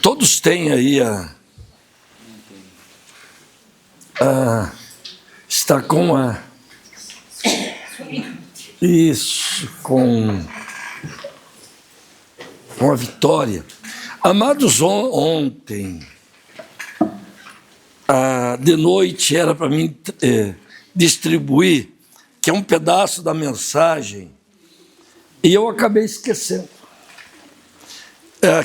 Todos têm aí está com com a vitória. Amados, ontem, de noite, era para mim distribuir, que é um pedaço da mensagem, e eu acabei esquecendo.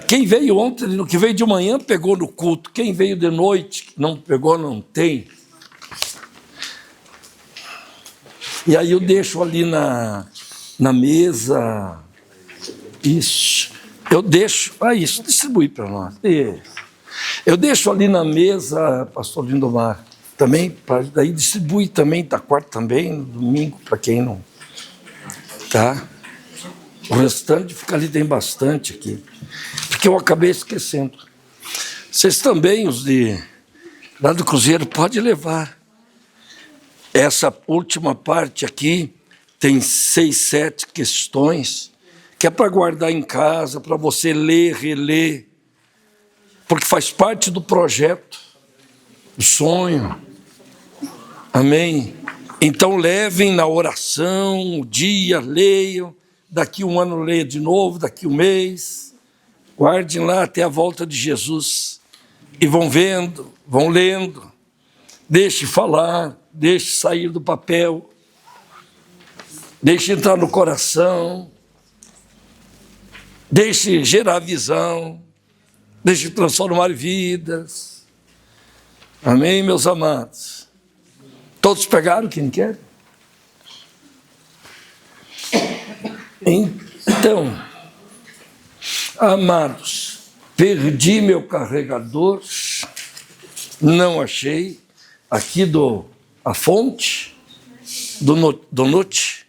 Quem veio ontem, no que veio de manhã, pegou no culto. Quem veio de noite, não pegou, não tem. E aí eu deixo ali na mesa. Isso. Eu deixo. Isso, distribui para nós. Isso. Eu deixo ali na mesa, pastor Lindomar, também, daí distribui também, tá quarta também, no domingo, para quem não. Tá? O restante fica ali, tem bastante aqui. Porque eu acabei esquecendo. Vocês também, os lá do Cruzeiro, pode levar. Essa última parte aqui tem 6, 7 questões, que é para guardar em casa, para você ler, reler, porque faz parte do projeto, do sonho. Amém? Então levem na oração, o dia, leiam, daqui um ano leia de novo, daqui um mês, guardem lá até a volta de Jesus, e vão vendo, vão lendo, deixe falar, deixe sair do papel, deixe entrar no coração, deixe gerar visão, deixe transformar vidas. Amém, meus amados? Todos pegaram quem quer? Então, amados, perdi meu carregador, não achei, aqui a fonte do Note,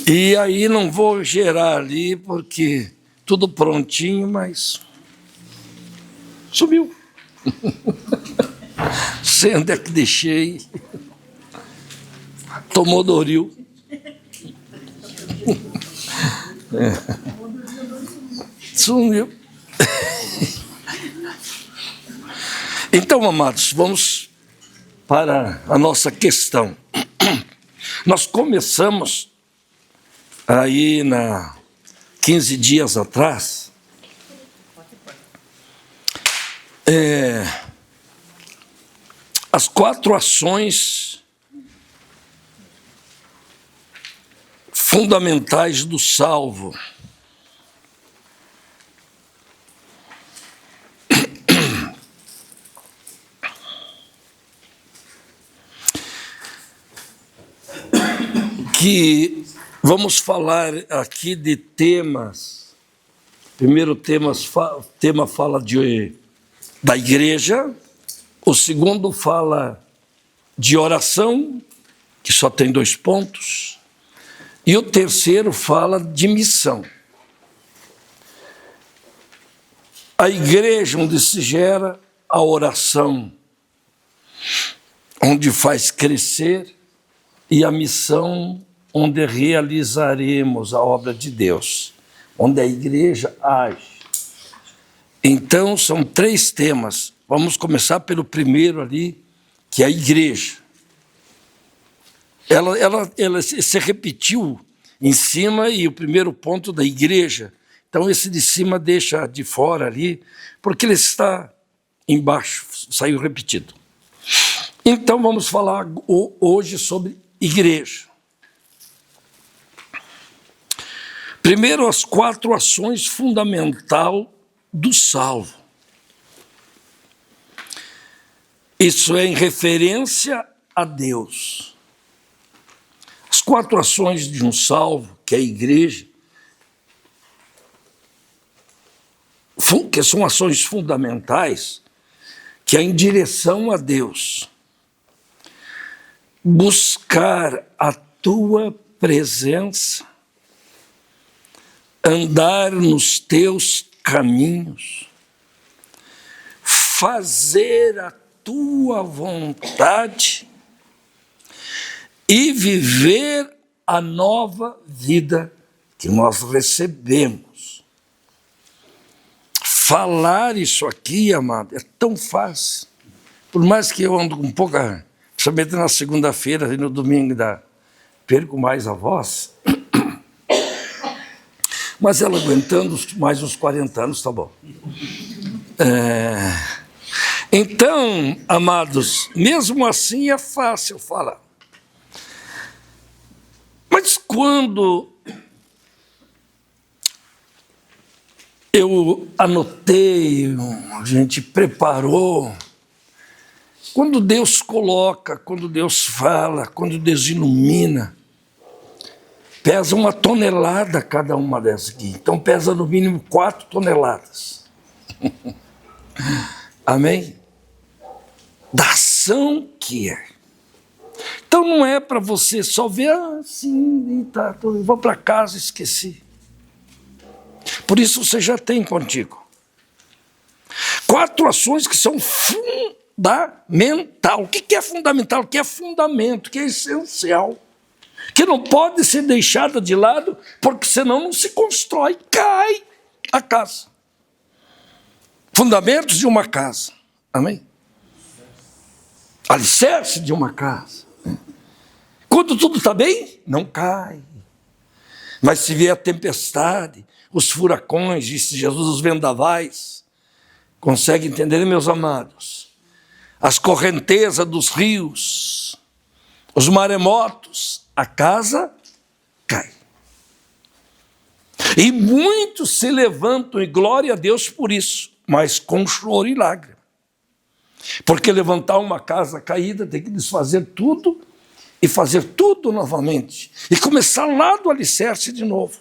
e aí não vou gerar ali, porque tudo prontinho, mas sumiu. Sei onde é que deixei, tomou Doril. Sumiu. Então, amados, vamos para a nossa questão. Nós começamos aí 15 dias atrás, as 4 ações fundamentais do salvo. Que vamos falar aqui de temas. Primeiro tema fala da igreja, o segundo fala de oração, que só tem 2 pontos, e o terceiro fala de missão. A igreja onde se gera a oração, onde faz crescer, e a missão onde realizaremos a obra de Deus, onde a igreja age. Então, são 3 temas. Vamos começar pelo primeiro ali, que é a igreja. Ela se repetiu em cima, e o primeiro ponto da igreja. Então, esse de cima deixa de fora ali, porque ele está embaixo, saiu repetido. Então, vamos falar hoje sobre igreja. Primeiro, as 4 ações fundamentais do salvo. Isso é em referência a Deus. As 4 ações de um salvo, que é a igreja, que são ações fundamentais, que é em direção a Deus. Buscar a tua presença, andar nos teus caminhos, fazer a tua vontade e viver a nova vida que nós recebemos. falar isso aqui, amado, é tão fácil. Por mais que eu ando com pouca, principalmente na segunda-feira e no domingo, perco mais a voz. Mas ela aguentando mais uns 40 anos, tá bom. Então, amados, mesmo assim é fácil falar. Mas quando eu anotei, a gente preparou, quando Deus coloca, quando Deus fala, quando Deus ilumina, pesa 1 tonelada cada uma dessas aqui. Então pesa no mínimo 4 toneladas. Amém? Da ação que é. Então não é para você só ver, sim, tá, eu vou para casa e esqueci. Por isso você já tem contigo 4 ações que são fundamental. O que é fundamental? O que é fundamento? O que é essencial? Que não pode ser deixada de lado, porque senão não se constrói, cai a casa. Fundamentos de uma casa. Amém? Alicerce de uma casa. Quando tudo está bem, não cai. Mas se vier a tempestade, os furacões, disse Jesus, os vendavais, consegue entender, meus amados? As correntezas dos rios, os maremotos, a casa cai. E muitos se levantam, e glória a Deus por isso, mas com choro e lágrima. Porque levantar uma casa caída tem que desfazer tudo e fazer tudo novamente. E começar lá do alicerce de novo.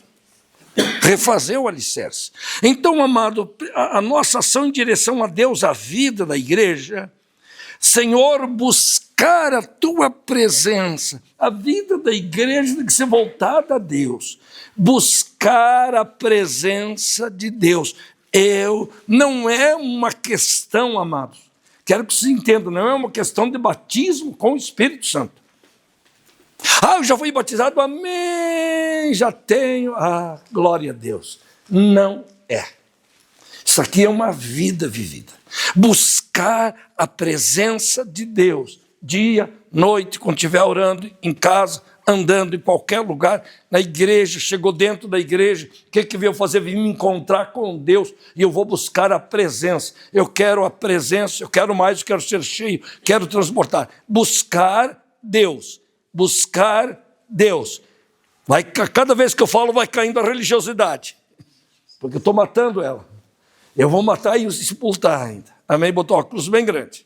Refazer o alicerce. Então, amado, a nossa ação em direção a Deus, a vida da igreja, Senhor, buscar a tua presença. A vida da igreja tem que ser voltada a Deus. Buscar a presença de Deus. Não é uma questão, amados, quero que vocês entendam, não é uma questão de batismo com o Espírito Santo. Eu já fui batizado, amém, já tenho, glória a Deus. Não é. Isso aqui é uma vida vivida. Buscar a presença de Deus, dia, noite, quando estiver orando, em casa, andando em qualquer lugar, na igreja, chegou dentro da igreja, o que veio fazer? Vim me encontrar com Deus, e eu vou buscar a presença. Eu quero a presença, eu quero mais, eu quero ser cheio, quero transportar. Buscar Deus. Buscar Deus. Cada vez que eu falo, vai caindo a religiosidade, porque eu estou matando ela. Eu vou matar e sepultar ainda. Amém? Botou uma cruz bem grande.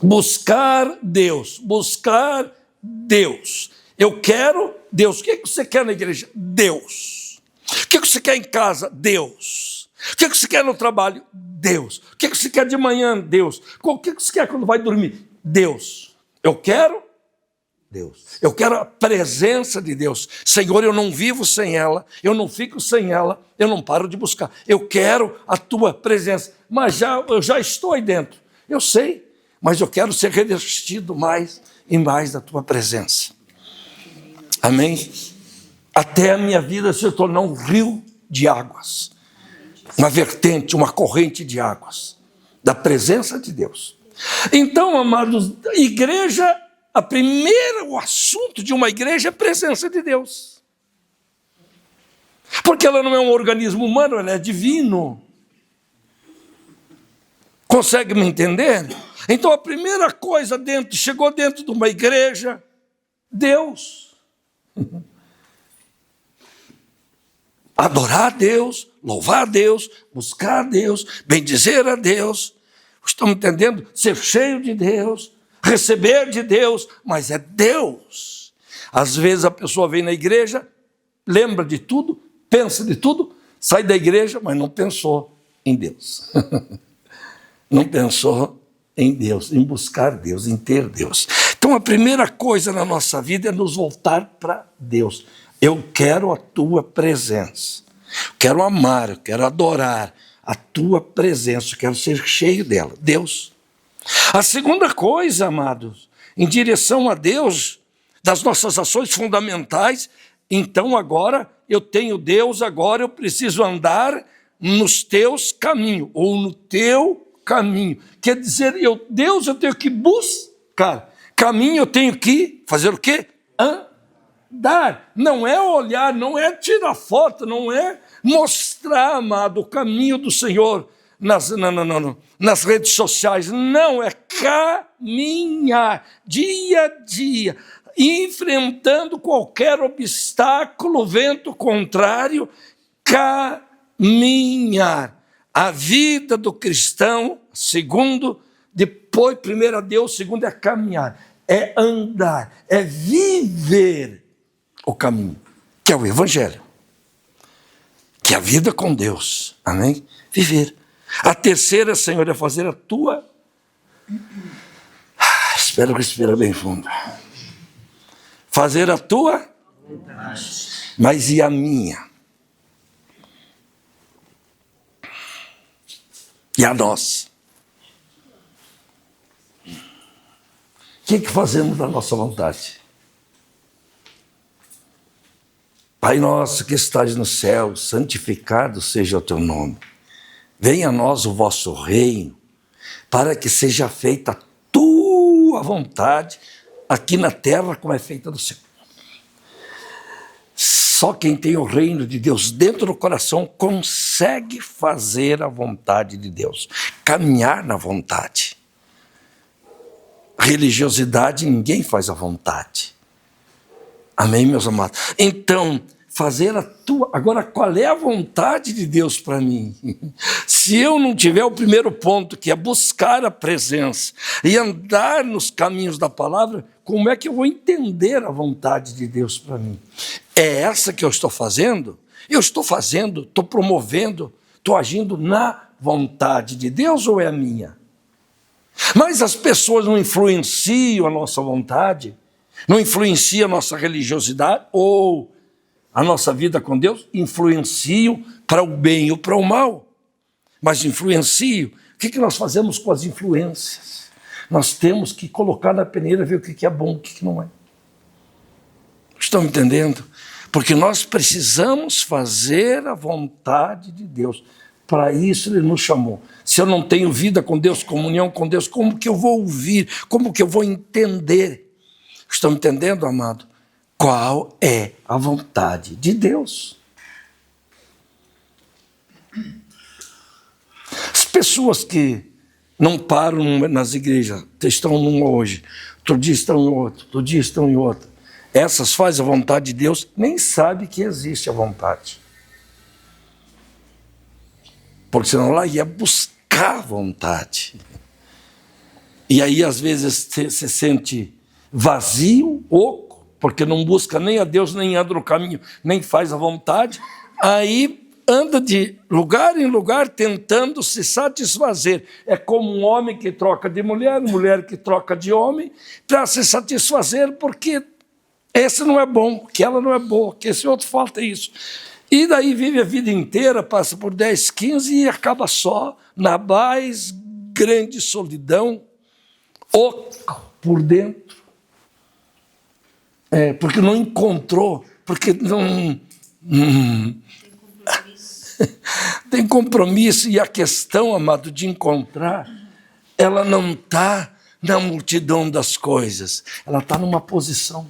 Buscar Deus. Buscar Deus. Eu quero Deus. O que você quer na igreja? Deus. O que você quer em casa? Deus. O que você quer no trabalho? Deus. O que você quer de manhã? Deus. O que você quer quando vai dormir? Deus. Eu quero Deus. Eu quero a presença de Deus. Senhor, eu não vivo sem ela, eu não fico sem ela, eu não paro de buscar. Eu quero a tua presença. Mas eu já estou aí dentro. Eu sei, mas eu quero ser revestido mais e mais da tua presença. Amém? Até a minha vida se tornar um rio de águas. Uma vertente, uma corrente de águas. Da presença de Deus. Então, amados, igreja... O assunto de uma igreja é a presença de Deus. Porque ela não é um organismo humano, ela é divino. Consegue me entender? Então a primeira coisa chegou dentro de uma igreja, Deus. Adorar a Deus, louvar a Deus, buscar a Deus, bendizer a Deus. Estão entendendo? Ser cheio de Deus. Receber de Deus, mas é Deus. Às vezes a pessoa vem na igreja, lembra de tudo, pensa de tudo, sai da igreja, mas não pensou em Deus. Não pensou em Deus, em buscar Deus, em ter Deus. Então a primeira coisa na nossa vida é nos voltar para Deus. Eu quero a tua presença. Eu quero amar, eu quero adorar a tua presença, eu quero ser cheio dela. Deus. A segunda coisa, amados, em direção a Deus, das nossas ações fundamentais, então agora eu tenho Deus, agora eu preciso andar nos teus caminhos, ou no teu caminho. Quer dizer, Deus eu tenho que buscar. Caminho eu tenho que fazer o quê? Andar. Não é olhar, não é tirar foto, não é mostrar, amado, o caminho do Senhor nas redes sociais. Não, é caminhar dia a dia, enfrentando qualquer obstáculo, vento contrário, caminhar. A vida do cristão, segundo, depois, primeiro a Deus, segundo é caminhar, é andar, é viver o caminho, que é o Evangelho, que é a vida com Deus, amém? Viver. A terceira, Senhor, é fazer a tua... Espero respirar bem fundo. Fazer a tua... Mas e a minha? E a nós? O que fazemos da nossa vontade? Pai nosso que estás no céu, santificado seja o teu nome. Venha a nós o vosso reino, para que seja feita a tua vontade, aqui na terra como é feita no céu. Só quem tem o reino de Deus dentro do coração consegue fazer a vontade de Deus, caminhar na vontade. Religiosidade, ninguém faz a vontade. Amém, meus amados? Então, fazer a tua... Agora, qual é a vontade de Deus para mim? Se eu não tiver o primeiro ponto, que é buscar a presença e andar nos caminhos da palavra, como é que eu vou entender a vontade de Deus para mim? É essa que eu estou fazendo? Eu estou fazendo, estou promovendo, estou agindo na vontade de Deus ou é a minha? Mas as pessoas não influenciam a nossa vontade, não influenciam a nossa religiosidade ou a nossa vida com Deus, influenciam para o bem ou para o mal. Mas influenciam. O que nós fazemos com as influências? Nós temos que colocar na peneira, ver o que é bom, o que não é. Estão entendendo? Porque nós precisamos fazer a vontade de Deus. Para isso Ele nos chamou. Se eu não tenho vida com Deus, comunhão com Deus, como que eu vou ouvir? Como que eu vou entender? Estão entendendo, amado? Qual é a vontade de Deus? As pessoas que não param nas igrejas, estão numa hoje, outro dia estão em outro, outro dia estão em outra. Essas fazem a vontade de Deus, nem sabem que existe a vontade. Porque senão lá ia buscar a vontade. E aí às vezes se sente vazio, oco, porque não busca nem a Deus, nem anda no caminho, nem faz a vontade, aí anda de lugar em lugar tentando se satisfazer. É como um homem que troca de mulher, mulher que troca de homem, para se satisfazer, porque esse não é bom, que ela não é boa, que esse outro falta isso. E daí vive a vida inteira, passa por 10, 15 e acaba só na mais grande solidão, oco por dentro. Porque não encontrou, porque não... Tem compromisso, e a questão, amado, de encontrar, ela não está na multidão das coisas, ela está numa posição.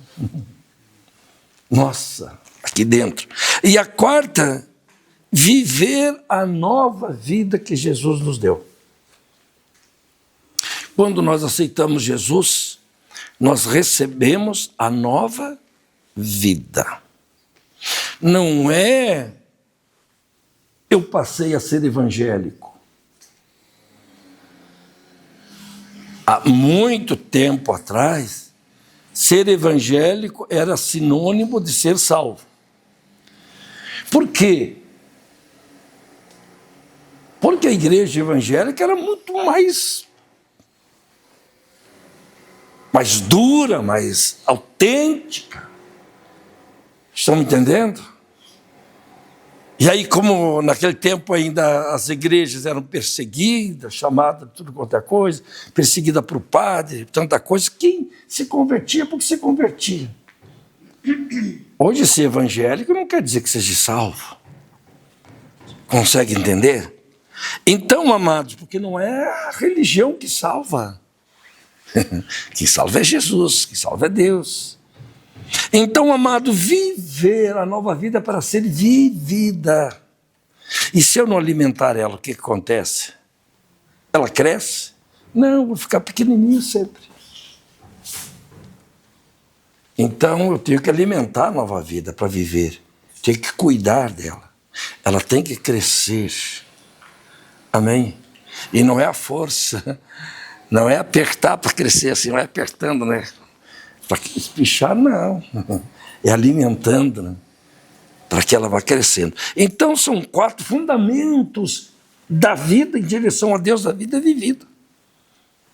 Nossa, aqui dentro. E a quarta, viver a nova vida que Jesus nos deu. Quando nós aceitamos Jesus, nós recebemos a nova vida. Não é eu passei a ser evangélico. Há muito tempo atrás, ser evangélico era sinônimo de ser salvo. Por quê? Porque a igreja evangélica era muito mais dura, mais autêntica. Estão me entendendo? E aí, como naquele tempo ainda as igrejas eram perseguidas, chamadas de tudo quanto é coisa, perseguida por padre, tanta coisa, quem se convertia porque se convertia. Hoje ser evangélico não quer dizer que seja salvo. Consegue entender? Então, amados, porque não é a religião que salva. Quem salva é Jesus, quem salva é Deus. Então, amado, viver a nova vida é para ser vivida. E se eu não alimentar ela, o que acontece? Ela cresce? Não, vou ficar pequenininho sempre. Então, eu tenho que alimentar a nova vida para viver. Tenho que cuidar dela. Ela tem que crescer. Amém? E não é a força, não é apertar para crescer assim, não é apertando, né? Para espichar, não. É alimentando, né? Para que ela vá crescendo. Então, são 4 fundamentos da vida em direção a Deus. A vida é vivida.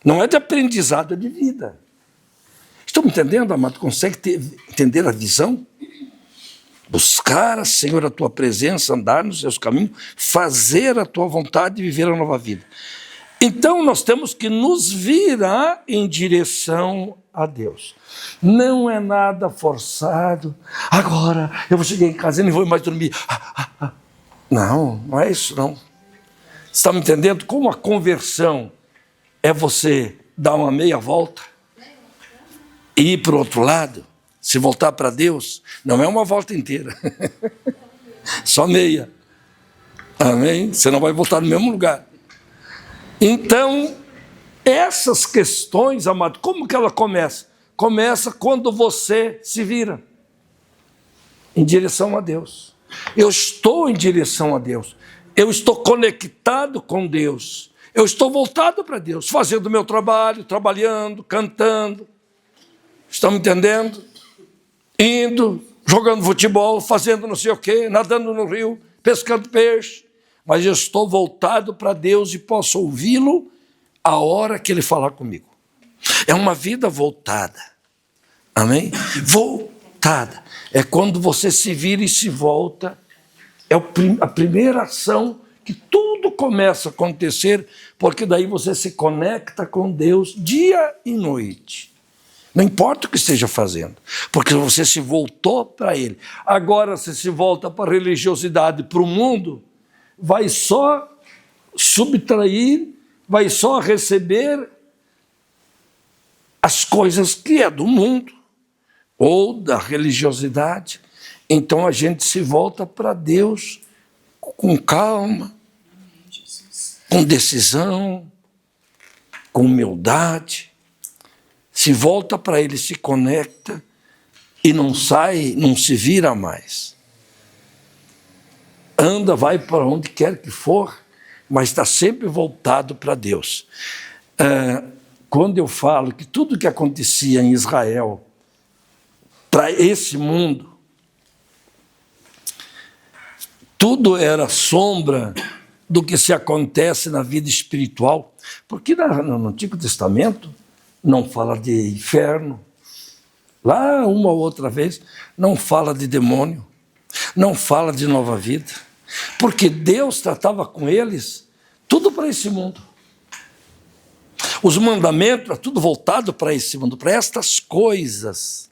Não é de aprendizado, é de vida. Estão me entendendo, amado? Consegue entender a visão? Buscar, Senhor, a Tua presença, andar nos Seus caminhos, fazer a Tua vontade e viver a nova vida. Então, nós temos que nos virar em direção a Deus. Não é nada forçado. Agora, eu vou chegar em casa e não vou mais dormir. Não, não é isso, não. Você está me entendendo? Como a conversão é você dar uma meia volta e ir para o outro lado, se voltar para Deus, não é uma volta inteira. Só meia. Amém? Você não vai voltar no mesmo lugar. Então, essas questões, amado, como que ela começa? Começa quando você se vira em direção a Deus. Eu estou em direção a Deus. Eu estou conectado com Deus. Eu estou voltado para Deus, fazendo o meu trabalho, trabalhando, cantando. Estão me entendendo? Indo, jogando futebol, fazendo não sei o quê, nadando no rio, pescando peixe. Mas eu estou voltado para Deus e posso ouvi-lo a hora que Ele falar comigo. É uma vida voltada. Amém? Voltada. É quando você se vira e se volta. É a primeira ação que tudo começa a acontecer, porque daí você se conecta com Deus dia e noite. Não importa o que esteja fazendo, porque você se voltou para Ele. Agora, se se volta para a religiosidade, para o mundo, vai só subtrair, vai só receber as coisas que é do mundo ou da religiosidade. Então a gente se volta para Deus com calma, com decisão, com humildade. Se volta para Ele, se conecta e não sai, não se vira mais. Anda, vai para onde quer que for, mas está sempre voltado para Deus. Quando eu falo que tudo que acontecia em Israel, para esse mundo, tudo era sombra do que se acontece na vida espiritual, porque no Antigo Testamento não fala de inferno, lá uma ou outra vez não fala de demônio, não fala de nova vida, porque Deus tratava com eles tudo para esse mundo. Os mandamentos é tudo voltado para esse mundo, para estas coisas.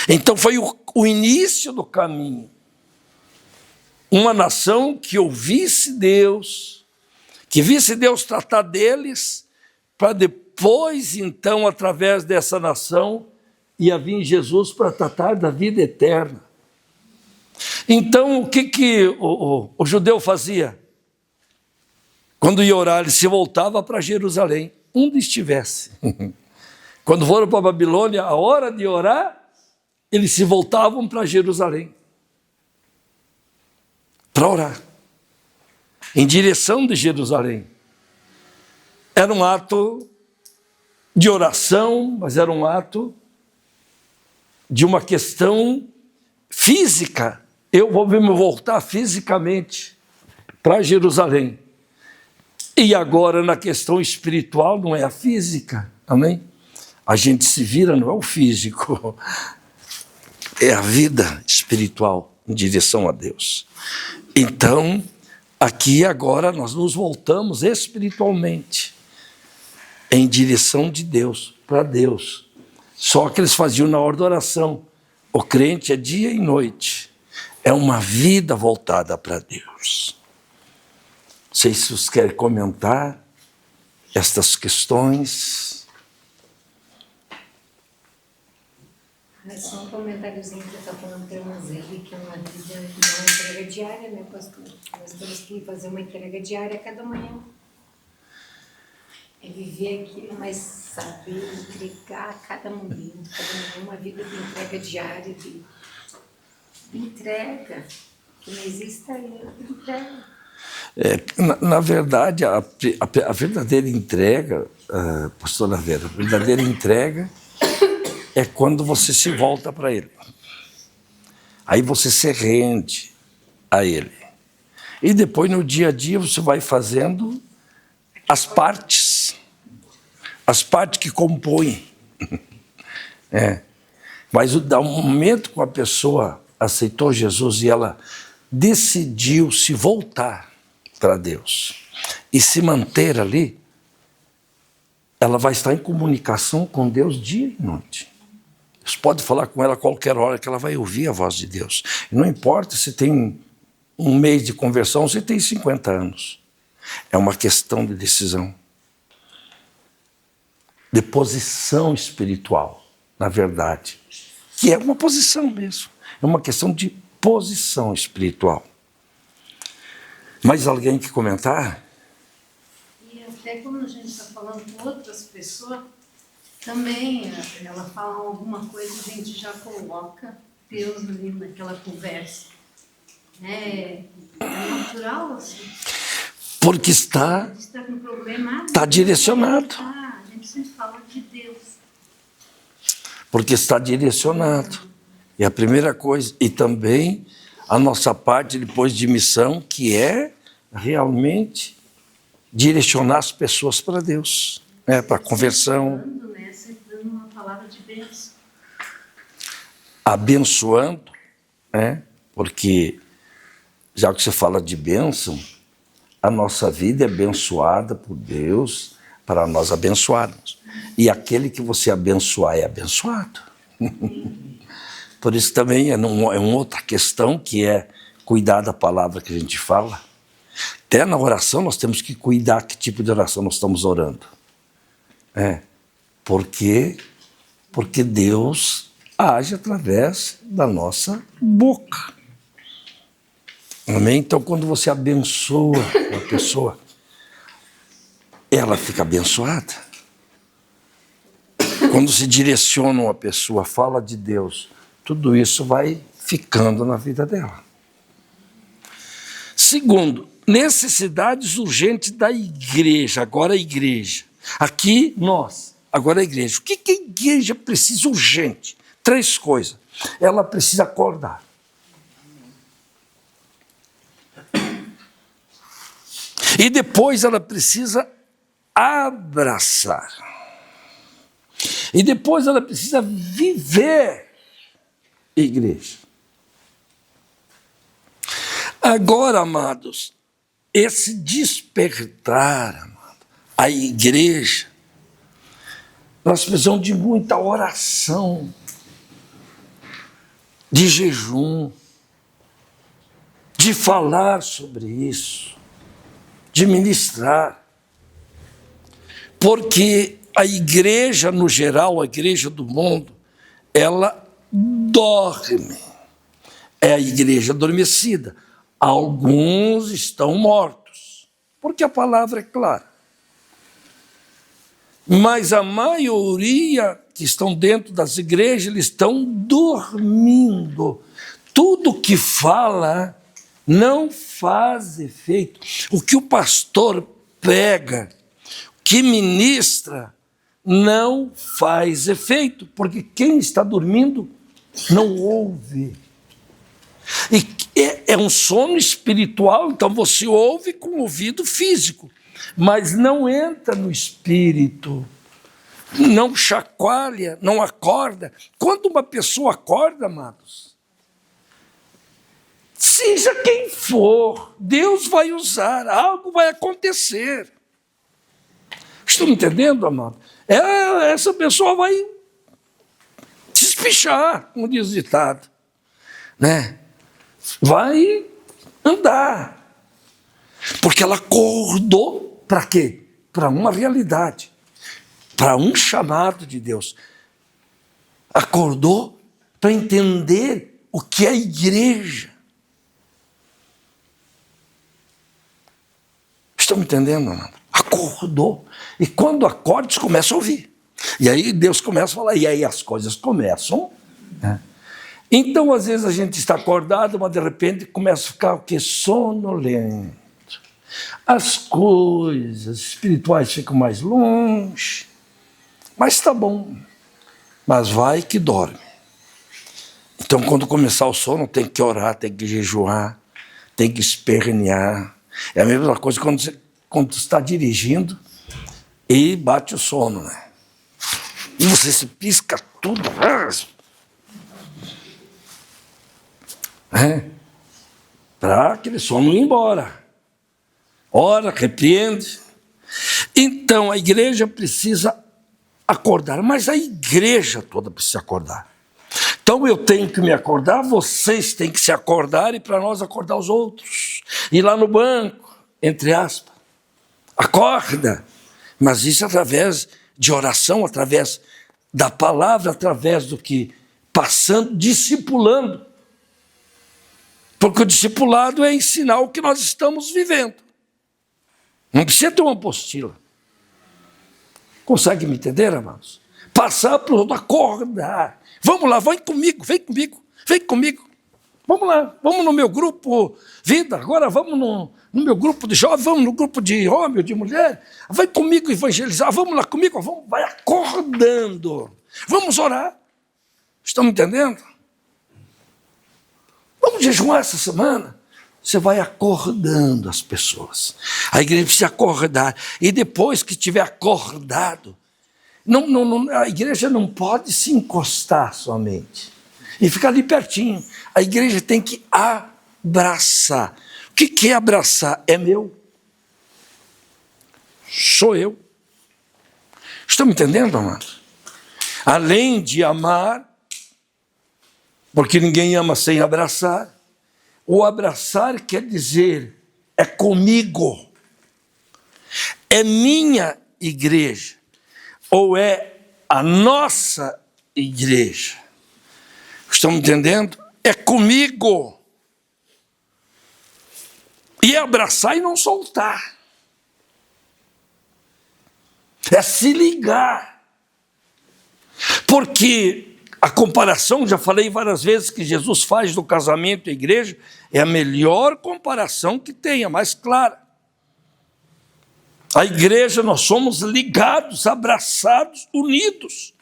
Então foi o início do caminho. Uma nação que ouvisse Deus, que visse Deus tratar deles, para depois, então, através dessa nação, ia vir Jesus para tratar da vida eterna. Então, o que o judeu fazia? Quando ia orar, ele se voltava para Jerusalém, onde estivesse. Quando foram para a Babilônia, a hora de orar, eles se voltavam para Jerusalém. Para orar, em direção de Jerusalém. Era um ato de oração, mas era um ato de uma questão física. Eu vou me voltar fisicamente para Jerusalém. E agora, na questão espiritual, não é a física, amém? A gente se vira, não é o físico, é a vida espiritual em direção a Deus. Então, aqui agora nós nos voltamos espiritualmente em direção de Deus, para Deus. Só que eles faziam na hora da oração. O crente é dia e noite. é uma vida voltada para Deus. Não sei se vocês querem comentar estas questões. É só um comentáriozinho que está falando para nós ali, que é uma vida, uma entrega diária, né, pastor? Nós temos que fazer uma entrega diária cada manhã. É viver aquilo, mas saber entregar a cada momento, uma vida de entrega diária, de entrega, que não exista erro, de entrega. Na verdade, a verdadeira entrega, pastora Vera, a verdadeira entrega é quando você se volta para Ele. Aí você se rende a Ele. E depois, no dia a dia, você vai fazendo as partes que compõem. Mas o momento que a pessoa aceitou Jesus e ela decidiu se voltar para Deus e se manter ali, ela vai estar em comunicação com Deus dia e noite. Você pode falar com ela a qualquer hora que ela vai ouvir a voz de Deus. E não importa se tem um mês de conversão ou se tem 50 anos. É uma questão de decisão. De posição espiritual, na verdade. Que é uma posição mesmo. É uma questão de posição espiritual. Mais alguém que comentar? E até quando a gente está falando com outras pessoas, também ela fala alguma coisa, a gente já coloca Deus ali naquela conversa. É natural, assim. Porque está com problema, direcionado. A gente sempre fala de Deus. Porque está direcionado. E a primeira coisa, e também a nossa parte depois de missão, que é realmente direcionar as pessoas para Deus, para a conversão. Sempre dando uma palavra de bênção. Abençoando, porque já que você fala de bênção, a nossa vida é abençoada por Deus para nós abençoarmos. E aquele que você abençoar é abençoado. Por isso também é uma outra questão que é cuidar da palavra que a gente fala. Até na oração nós temos que cuidar que tipo de oração nós estamos orando. Porque Deus age através da nossa boca. Amém? Então, quando você abençoa uma pessoa, ela fica abençoada. Quando se direciona uma pessoa, fala de Deus, tudo isso vai ficando na vida dela. Segundo, necessidades urgentes da igreja. Agora a igreja. Aqui nós, agora a igreja. O que a igreja precisa urgente? 3 coisas. Ela precisa acordar. E depois ela precisa abraçar. E depois ela precisa viver igreja. Agora, amados, esse despertar, amado, a igreja, nós precisamos de muita oração, de jejum, de falar sobre isso, de ministrar, porque a igreja no geral, a igreja do mundo, ela dorme, é a igreja adormecida. Alguns estão mortos, porque a palavra é clara. Mas a maioria que estão dentro das igrejas, eles estão dormindo. Tudo que fala não faz efeito. O que o pastor prega, que ministra, não faz efeito, porque quem está dormindo não ouve. E é um sono espiritual, então você ouve com o ouvido físico, mas não entra no espírito, não chacoalha, não acorda. Quando uma pessoa acorda, amados, seja quem for, Deus vai usar, algo vai acontecer. Estão entendendo, amado? Essa pessoa vai se espichar, como diz o ditado, né? vai andar. Porque ela acordou para quê? Para uma realidade, para um chamado de Deus. Acordou para entender o que é a igreja. Estão me entendendo, amado? Acordou. E quando acorda, eles começam a ouvir. E aí Deus começa a falar, e aí as coisas começam. Né? Então, às vezes, a gente está acordado, mas de repente começa a ficar o quê? Sonolento. As coisas espirituais ficam mais longe. Mas está bom. Mas vai que dorme. Então, quando começar o sono, tem que orar, tem que jejuar, tem que espernear. É a mesma coisa quando você está dirigindo e bate o sono, né? E você se pisca tudo. Para aquele sono ir embora. Ora, repreende. Então, a igreja precisa acordar, mas a igreja toda precisa acordar. Então eu tenho que me acordar, vocês têm que se acordar e para nós acordar os outros. Ir lá no banco, entre aspas. Acorda. Mas isso através de oração, através da palavra, através do que passando, discipulando. Porque o discipulado é ensinar o que nós estamos vivendo. Não precisa ter uma apostila. Consegue me entender, amados? Passar para o outro, acordar. Vamos lá, vem comigo. Vamos lá, vamos no meu grupo Vida, agora vamos no meu grupo de jovens, vamos no grupo de homem ou de mulher. Vai comigo evangelizar, vamos lá comigo, vai acordando. Vamos orar. Estão me entendendo? Vamos jejuar essa semana. Você vai acordando as pessoas. A igreja precisa acordar. E depois que tiver acordado, a igreja não pode se encostar somente e ficar ali pertinho. A igreja tem que abraçar. O que é abraçar? É meu. Sou eu. Estão me entendendo, amados? Além de amar, porque ninguém ama sem abraçar, o abraçar quer dizer, é comigo, é minha igreja, ou é a nossa igreja. Estão me entendendo? É comigo. E é abraçar e não soltar. É se ligar. Porque a comparação, já falei várias vezes, que Jesus faz do casamento e igreja, é a melhor comparação que tem, a mais clara. A igreja, nós somos ligados, abraçados, unidos.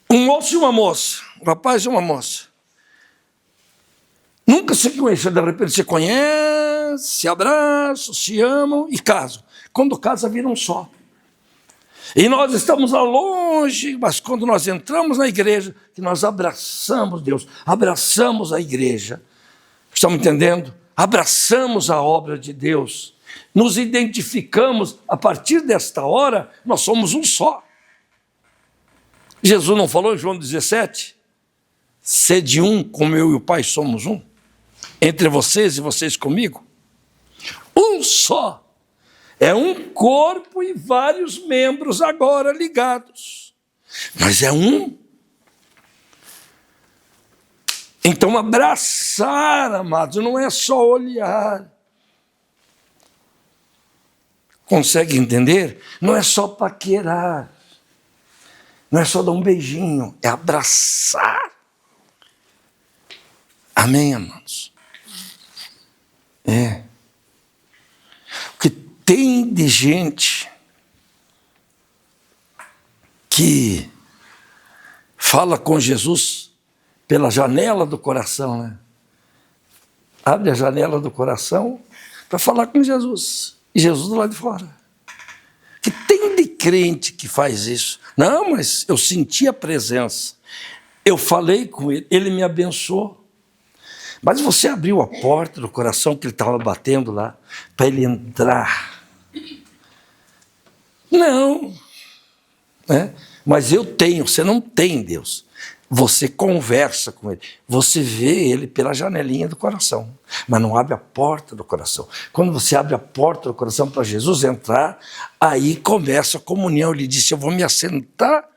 Um moço e uma moça, um rapaz e uma moça, nunca se conheceram, de repente se conhecem, se abraçam, se amam e casam. Quando casa, viram um só. E nós estamos lá longe, mas quando nós entramos na igreja, que nós abraçamos Deus, abraçamos a igreja, estão me entendendo? Abraçamos a obra de Deus, nos identificamos, a partir desta hora, nós somos um só. Jesus não falou em João 17? Sede um, como eu e o Pai somos um, entre vocês e vocês comigo? Um só. É um corpo e vários membros agora ligados. Mas é um. Então abraçar, amados, não é só olhar. Consegue entender? Não é só paquerar. Não é só dar um beijinho, é abraçar. Amém, amados? É. O que tem de gente que fala com Jesus pela janela do coração, né? Abre a janela do coração para falar com Jesus. E Jesus do lado de fora. Que tem de crente que faz isso. Não, mas eu senti a presença. Eu falei com ele, ele me abençoou. Mas você abriu a porta do coração que ele estava batendo lá, para ele entrar. Não. Né? Mas eu tenho, você não tem, Deus. Você conversa com ele, você vê ele pela janelinha do coração, mas não abre a porta do coração. Quando você abre a porta do coração para Jesus entrar, aí começa a comunhão. Ele disse: eu vou me assentar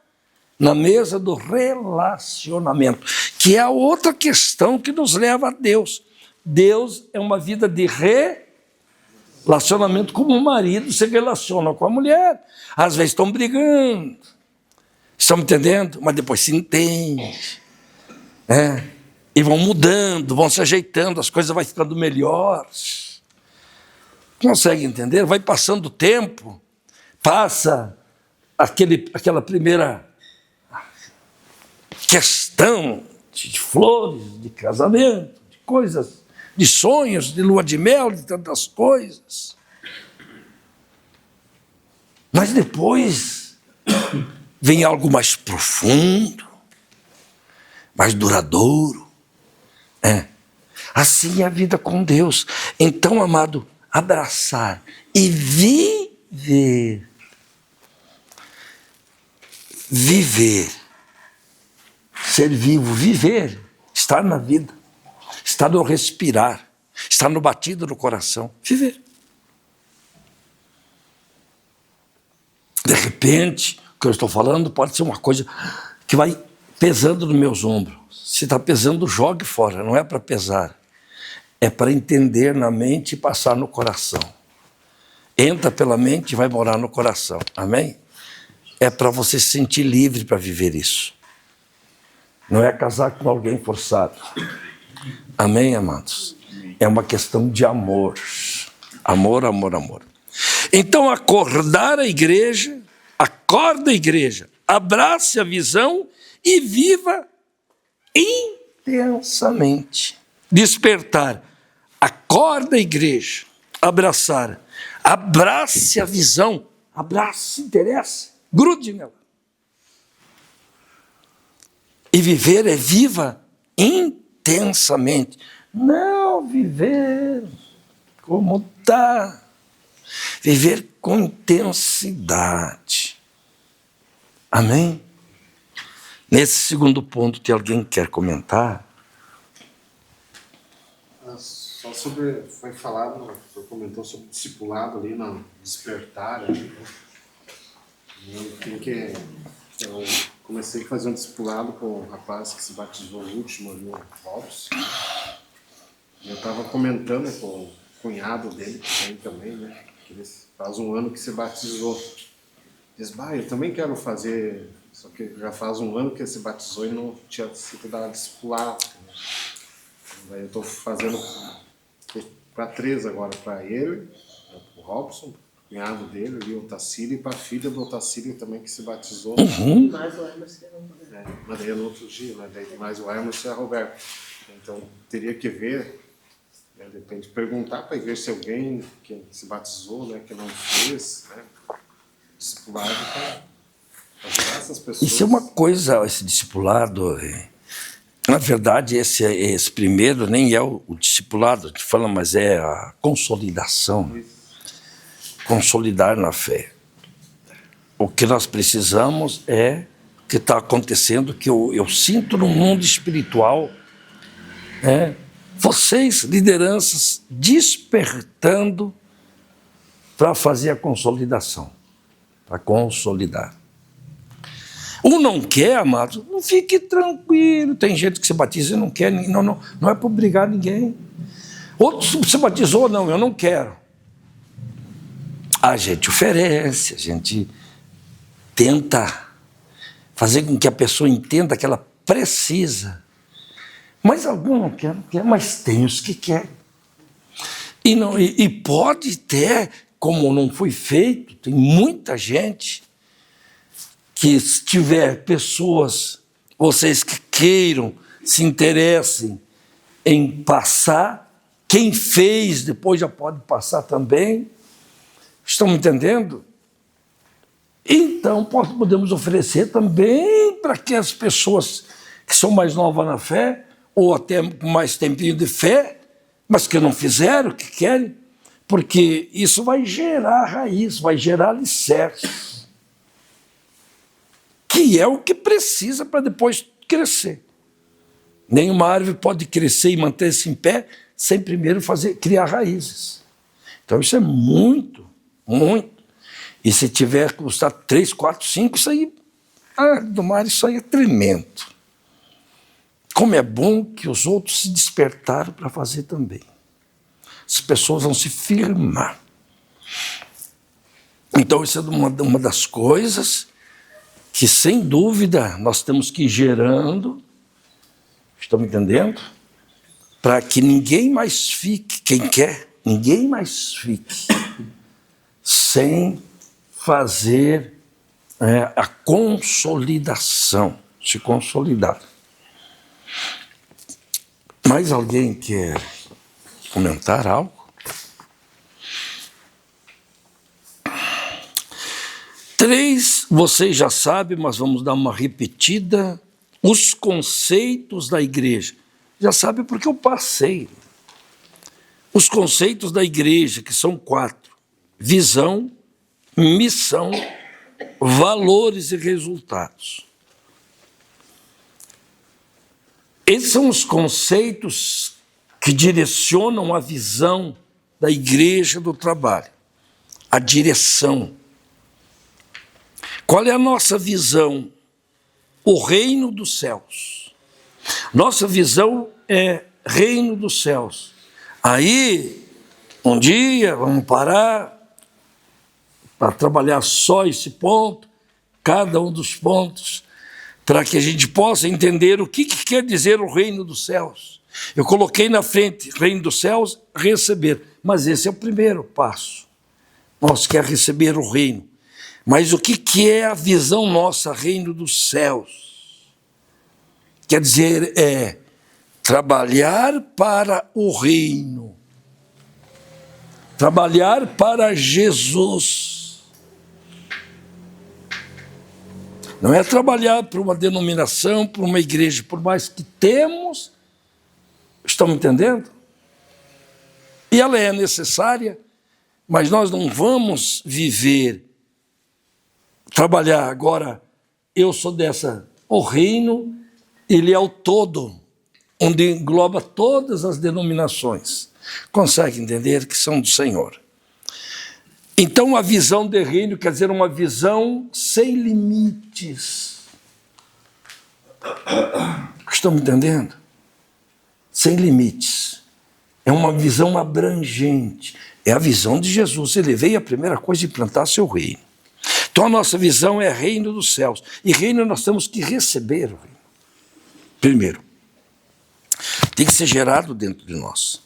na mesa do relacionamento, que é a outra questão que nos leva a Deus. Deus é uma vida de relacionamento, como o marido se relaciona com a mulher. Às vezes estão brigando, estão me entendendo? Mas depois se entendem. E vão mudando, vão se ajeitando, as coisas vão ficando melhores. Consegue entender? Vai passando o tempo, passa aquela primeira questão de flores, de casamento, de coisas, de sonhos, de lua de mel, de tantas coisas. Mas depois vem algo mais profundo, mais duradouro. Assim é a vida com Deus. Então, amado, abraçar e viver. Viver. Ser vivo, viver, estar na vida, estar no respirar, estar no batido do coração, viver. De repente, o que eu estou falando pode ser uma coisa que vai pesando nos meus ombros. Se está pesando, jogue fora, não é para pesar. É para entender na mente e passar no coração. Entra pela mente e vai morar no coração, amém? É para você se sentir livre para viver isso. Não é casar com alguém forçado. Amém, amados? É uma questão de amor. Amor, amor, amor. Então, acordar a igreja, acorda a igreja, abrace a visão e viva intensamente. Despertar, acorda a igreja, abraçar, abrace a visão, abrace, interesse, grude nela. E viver é viva intensamente. Não viver como está. Viver com intensidade. Amém? Nesse segundo ponto, tem alguém que quer comentar? Só sobre, foi falado, você comentou sobre discipulado ali no despertar. Ali, né? Eu comecei a fazer um discipulado com um rapaz que se batizou no último ali, o Robson. Eu estava comentando com o cunhado dele, também, né? Que faz um ano que se batizou. Diz: eu também quero fazer, só que já faz um ano que ele se batizou e não tinha sido dado discipulado. Né? Daí eu estou fazendo para 3 agora, para ele, para o Robson, cunhado dele, ali, o Otacílio, e para a filha do Otacílio também, que se batizou. Mais o Emerson e a Roberto. Mas daí no outro dia, né? Daí mais o Emerson e a Roberto. Então, teria que ver, né? De repente, perguntar para a igreja se alguém que se batizou, né, que não fez, né, discipulado, para ajudar essas pessoas. Isso é uma coisa, esse discipulado. Na verdade, esse primeiro nem é o discipulado, a gente fala, mas é a consolidação. Consolidar na fé. O que nós precisamos é o que está acontecendo, que eu sinto no mundo espiritual, vocês, lideranças, despertando para fazer a consolidação, para consolidar. Um não quer, amado, não fique tranquilo. Tem gente que se batiza e não quer, não é para obrigar ninguém. Outro se batizou, não, eu não quero. A gente oferece, a gente tenta fazer com que a pessoa entenda que ela precisa. Mas algum não quer, mas tem os que querem. E pode ter, como não foi feito, tem muita gente que, se tiver pessoas, vocês que queiram, se interessem em passar, quem fez depois já pode passar também. Estão me entendendo? Então, podemos oferecer também para que as pessoas que são mais novas na fé, ou até com mais tempinho de fé, mas que não fizeram, que querem, porque isso vai gerar raiz, vai gerar alicerces, que é o que precisa para depois crescer. Nenhuma árvore pode crescer e manter-se em pé sem primeiro criar raízes. Então isso é muito, muito. E se tiver que custar 3, 4, 5, isso aí, do mar, isso aí é tremendo. Como é bom que os outros se despertaram para fazer também. As pessoas vão se firmar. Então isso é uma das coisas que, sem dúvida, nós temos que ir gerando, estão me entendendo? Para que ninguém mais fique, quem quer, ninguém mais fique sem fazer a consolidação, se consolidar. Mais alguém quer comentar algo? Três, vocês já sabem, mas vamos dar uma repetida. Os conceitos da igreja. Já sabe porque eu passei. Os conceitos da igreja, que são 4. Visão, missão, valores e resultados. Esses são os conceitos que direcionam a visão da igreja do trabalho. A direção. Qual é a nossa visão? O reino dos céus. Nossa visão é reino dos céus. Aí, um dia, vamos parar para trabalhar só esse ponto, cada um dos pontos, para que a gente possa entender o que quer dizer o reino dos céus. Eu coloquei na frente, reino dos céus, receber. Mas esse é o primeiro passo. Nós queremos receber o reino. Mas o que é a visão nossa, reino dos céus? Quer dizer, é trabalhar para o reino. Trabalhar para Jesus. Não é trabalhar para uma denominação, para uma igreja, por mais que temos, estão me entendendo? E ela é necessária, mas nós não vamos viver, trabalhar agora, eu sou dessa, o reino, ele é o todo, onde engloba todas as denominações. Consegue entender que são do Senhor. Então, a visão de reino quer dizer uma visão sem limites. Estão me entendendo? Sem limites. É uma visão abrangente. É a visão de Jesus. Ele veio, a primeira coisa, implantar seu reino. Então, a nossa visão é reino dos céus. E reino nós temos que receber o reino. Primeiro, tem que ser gerado dentro de nós.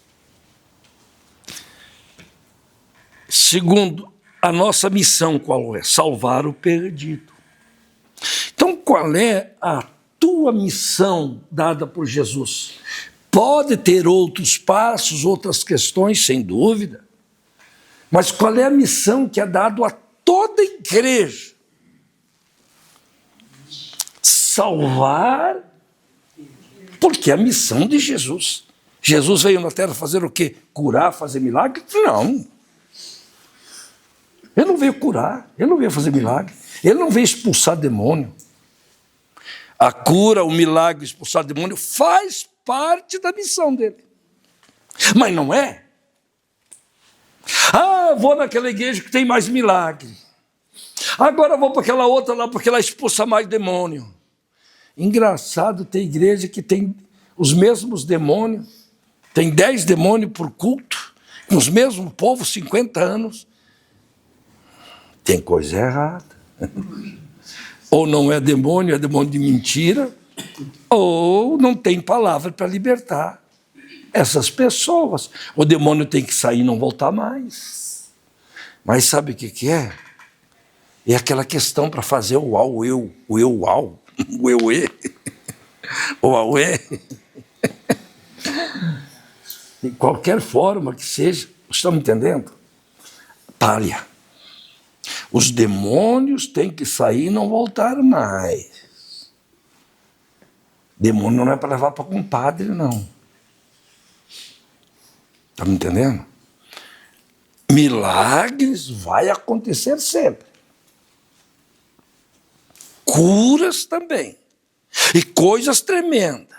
Segundo, a nossa missão qual é? Salvar o perdido. Então, qual é a tua missão dada por Jesus? Pode ter outros passos, outras questões, sem dúvida. Mas qual é a missão que é dada a toda a igreja? Salvar, porque é a missão de Jesus. Jesus veio na terra fazer o quê? Curar, fazer milagre? Não. Ele não veio curar, ele não veio fazer milagre, ele não veio expulsar demônio. A cura, o milagre, expulsar demônio faz parte da missão dele. Mas não é. Ah, vou naquela igreja que tem mais milagre. Agora vou para aquela outra lá porque ela expulsa mais demônio. Engraçado, tem igreja que tem os mesmos demônios, tem 10 demônios por culto, com os mesmos povos, 50 anos. Tem coisa errada. Ou não é demônio de mentira, ou não tem palavra para libertar essas pessoas. O demônio tem que sair e não voltar mais. Mas sabe o que é? É aquela questão para fazer o au, eu, o eu, au, o eu, e, o au, e. De qualquer forma que seja, estão me entendendo? Palha. Os demônios têm que sair e não voltar mais. Demônio não é para levar para compadre, não. Está me entendendo? Milagres vai acontecer sempre. Curas também. E coisas tremendas.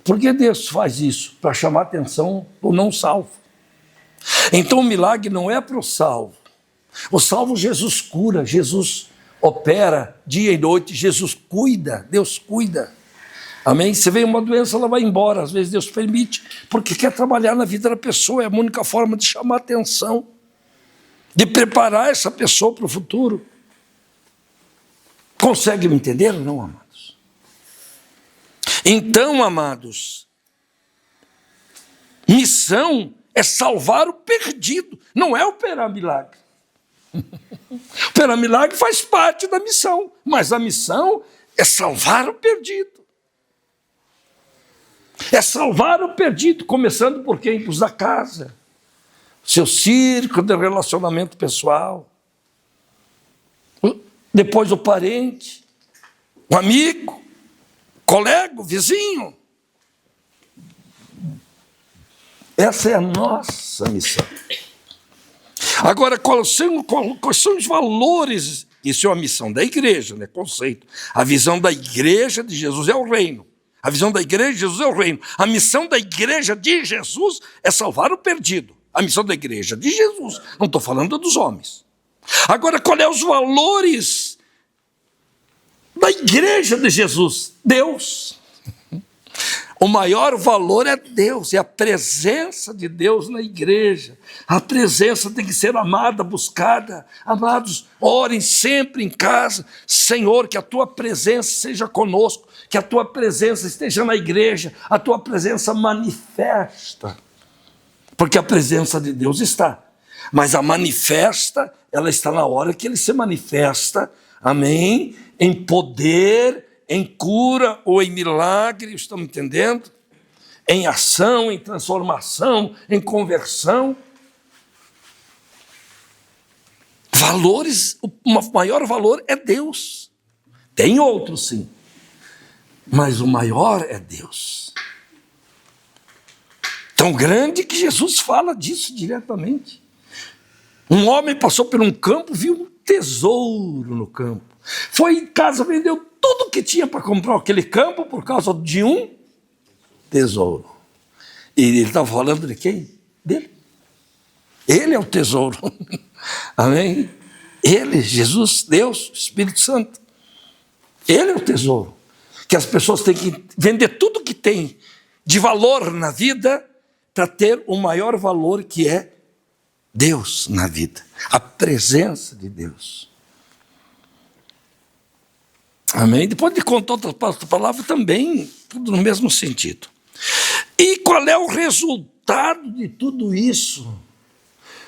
Por que Deus faz isso? Para chamar a atenção do não salvo. Então o milagre não é para o salvo. O salvo Jesus cura, Jesus opera dia e noite, Jesus cuida, Deus cuida. Amém? Se vem uma doença, ela vai embora. Às vezes Deus permite, porque quer trabalhar na vida da pessoa. É a única forma de chamar a atenção, de preparar essa pessoa para o futuro. Consegue me entender ou não, amados? Então, amados, missão é salvar o perdido, não é operar milagre. Operar milagre faz parte da missão, mas a missão é salvar o perdido. É salvar o perdido, começando por quem? Os da casa, seu círculo de relacionamento pessoal, depois o parente, o amigo, colega, o vizinho. Essa é a nossa missão. Agora, quais são os valores? Isso é a missão da igreja, né? Conceito. A visão da igreja de Jesus é o reino. A visão da igreja de Jesus é o reino. A missão da igreja de Jesus é salvar o perdido. A missão da igreja de Jesus. Não estou falando dos homens. Agora, qual é os valores da igreja de Jesus? Deus. O maior valor é Deus, é a presença de Deus na igreja. A presença tem que ser amada, buscada. Amados, orem sempre em casa. Senhor, que a tua presença seja conosco, que a tua presença esteja na igreja, a tua presença manifesta. Porque a presença de Deus está. Mas a manifesta, ela está na hora que ele se manifesta, amém? Em poder, em cura ou em milagre, estamos entendendo? Em ação, em transformação, em conversão. Valores, o maior valor é Deus. Tem outros sim, mas o maior é Deus. Tão grande que Jesus fala disso diretamente. Um homem passou por um campo, viu um tesouro no campo. Foi em casa, vendeu tudo que tinha para comprar aquele campo por causa de um tesouro. E ele estava falando de quem? Dele. Ele é o tesouro. Amém? Ele, Jesus, Deus, Espírito Santo. Ele é o tesouro. Que as pessoas têm que vender tudo que tem de valor na vida para ter o maior valor, que é Deus na vida. A presença de Deus. Amém? Depois de contar outra palavra também, tudo no mesmo sentido. E qual é o resultado de tudo isso?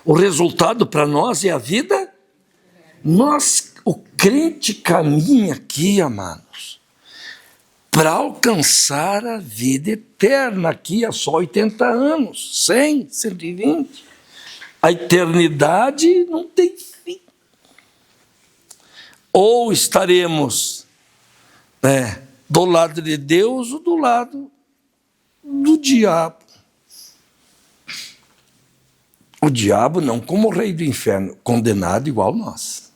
O resultado para nós é a vida. O crente caminha aqui, amados, para alcançar a vida eterna. Aqui há só 80 anos, 100, 120. A eternidade não tem fim. Ou estaremos do lado de Deus ou do lado do diabo. O diabo não como o rei do inferno, condenado igual nós.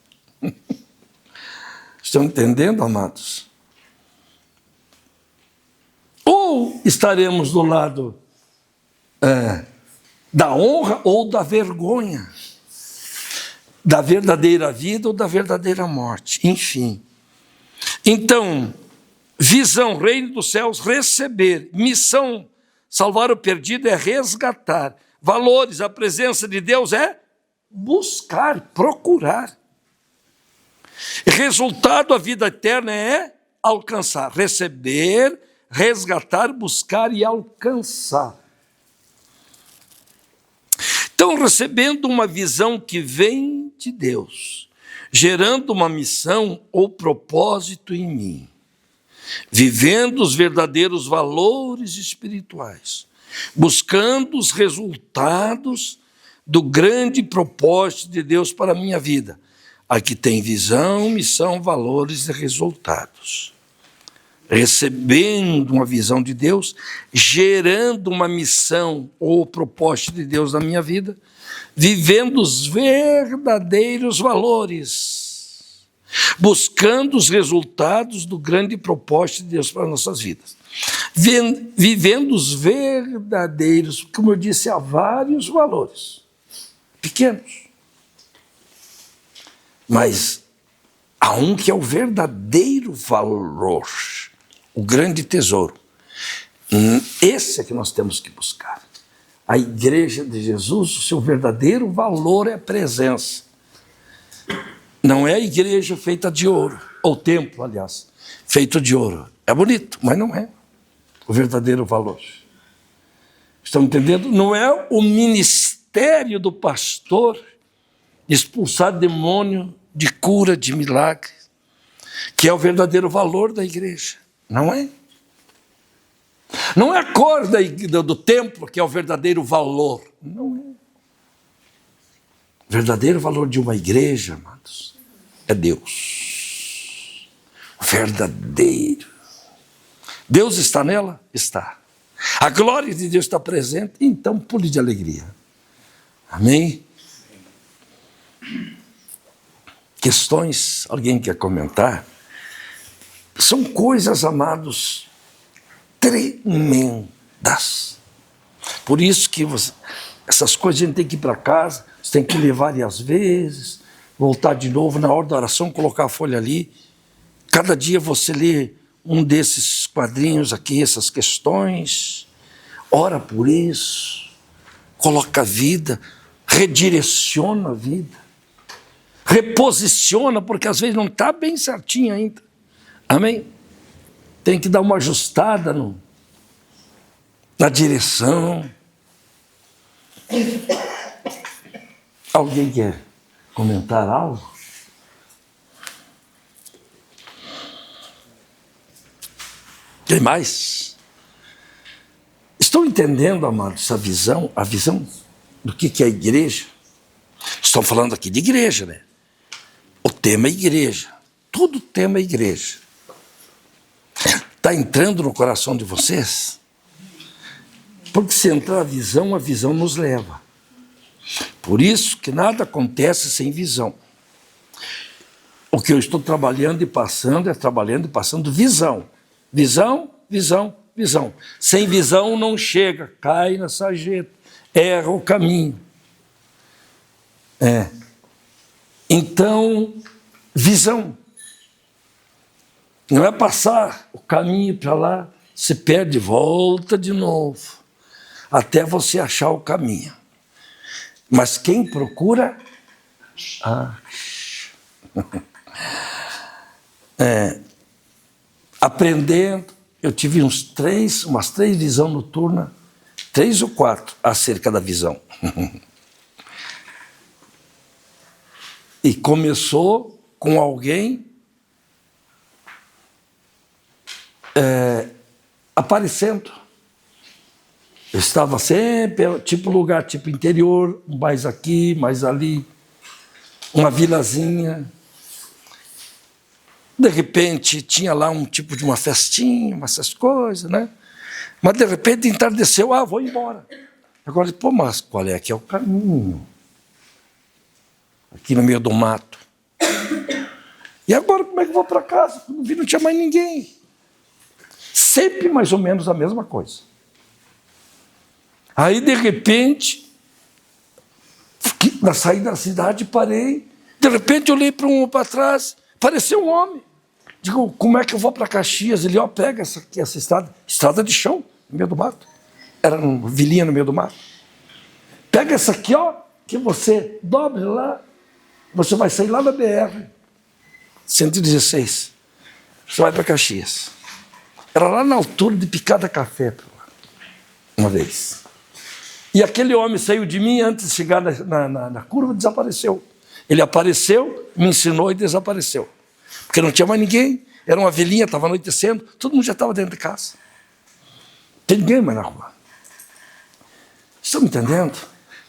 Estão entendendo, amados? Ou estaremos do lado da honra ou da vergonha, da verdadeira vida ou da verdadeira morte, enfim. Então, visão, reino dos céus, receber, missão, salvar o perdido é resgatar, valores, a presença de Deus é buscar, procurar. Resultado, a vida eterna é alcançar, receber, resgatar, buscar e alcançar. Então, recebendo uma visão que vem de Deus, gerando uma missão ou propósito em mim, vivendo os verdadeiros valores espirituais, buscando os resultados do grande propósito de Deus para a minha vida. Aqui tem visão, missão, valores e resultados. Recebendo uma visão de Deus, gerando uma missão ou propósito de Deus na minha vida, vivendo os verdadeiros valores. buscando os resultados do grande propósito de Deus para as nossas vidas. Vivendo os verdadeiros, como eu disse, há vários valores, pequenos. Mas há um que é o verdadeiro valor, o grande tesouro. Esse é que nós temos que buscar. A igreja de Jesus, o seu verdadeiro valor é a presença. Não é a igreja feita de ouro, ou o templo, aliás, feito de ouro. É bonito, mas não é o verdadeiro valor. Estão entendendo? Não é o ministério do pastor de expulsar demônio, de cura, de milagre, que é o verdadeiro valor da igreja. Não é. Não é a cor do templo que é o verdadeiro valor. Não é. O verdadeiro valor de uma igreja, amados, é Deus. O verdadeiro. Deus está nela? Está. A glória de Deus está presente, então pule de alegria. Amém? Questões, alguém quer comentar? São coisas, amados, tremendas. Por isso que essas coisas a gente tem que ir para casa, você tem que ler várias vezes, voltar de novo na hora da oração, colocar a folha ali. Cada dia você lê um desses quadrinhos aqui, essas questões, ora por isso, coloca a vida, redireciona a vida, reposiciona, porque às vezes não está bem certinho ainda. Amém? Tem que dar uma ajustada na direção. Alguém quer comentar algo? Tem mais? Estão entendendo, amados, essa visão, a visão do que é a igreja? Estão falando aqui de igreja, né? O tema é igreja. Tudo tema é igreja. Está entrando no coração de vocês? Porque se entrar a visão nos leva. Por isso que nada acontece sem visão. O que eu estou trabalhando e passando é trabalhando e passando visão. Visão, visão, visão. Sem visão não chega, cai na sarjeta, erra o caminho. Então, visão. Não é passar o caminho para lá, se perde, volta de novo, até você achar o caminho. Mas quem procura, aprendendo, eu tive umas três visões noturnas, 3 ou 4 acerca da visão. E começou com alguém aparecendo. Eu estava sempre, tipo lugar, tipo interior, mais aqui, mais ali, uma vilazinha. De repente, tinha lá um tipo de uma festinha, essas coisas, né? Mas de repente entardeceu, vou embora. Agora, pô, mas qual é que é o caminho? Aqui no meio do mato. E agora como é que eu vou para casa? Quando vi, não tinha mais ninguém. Sempre mais ou menos a mesma coisa. Aí, de repente, na saída da cidade, parei. De repente, olhei para trás, apareceu um homem. Digo, como é que eu vou para Caxias? Ele, pega essa estrada de chão, no meio do mato. Era uma vilinha no meio do mato. Pega essa aqui, que você dobre lá, você vai sair lá da BR 116. Você vai para Caxias. Era lá na altura de Picada Café, uma vez. E aquele homem saiu de mim antes de chegar na curva, desapareceu. Ele apareceu, me ensinou e desapareceu. Porque não tinha mais ninguém, era uma velhinha, estava anoitecendo, todo mundo já estava dentro de casa. Não tem ninguém mais na rua. Estão me entendendo?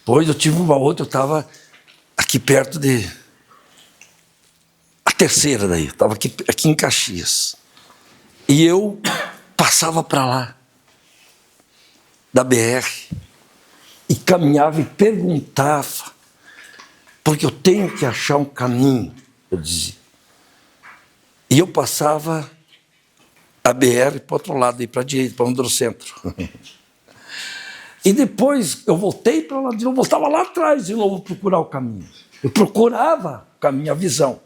Pois eu tive uma outra, eu estava aqui perto a terceira daí, eu estava aqui em Caxias. E eu passava para lá, da BR, e caminhava e perguntava, porque eu tenho que achar um caminho, eu dizia. E eu passava a BR para o outro lado, para a direita, para o Androcentro. E depois eu voltei para lá de novo, voltava lá atrás de novo procurar o caminho. Eu procurava o caminho, a visão.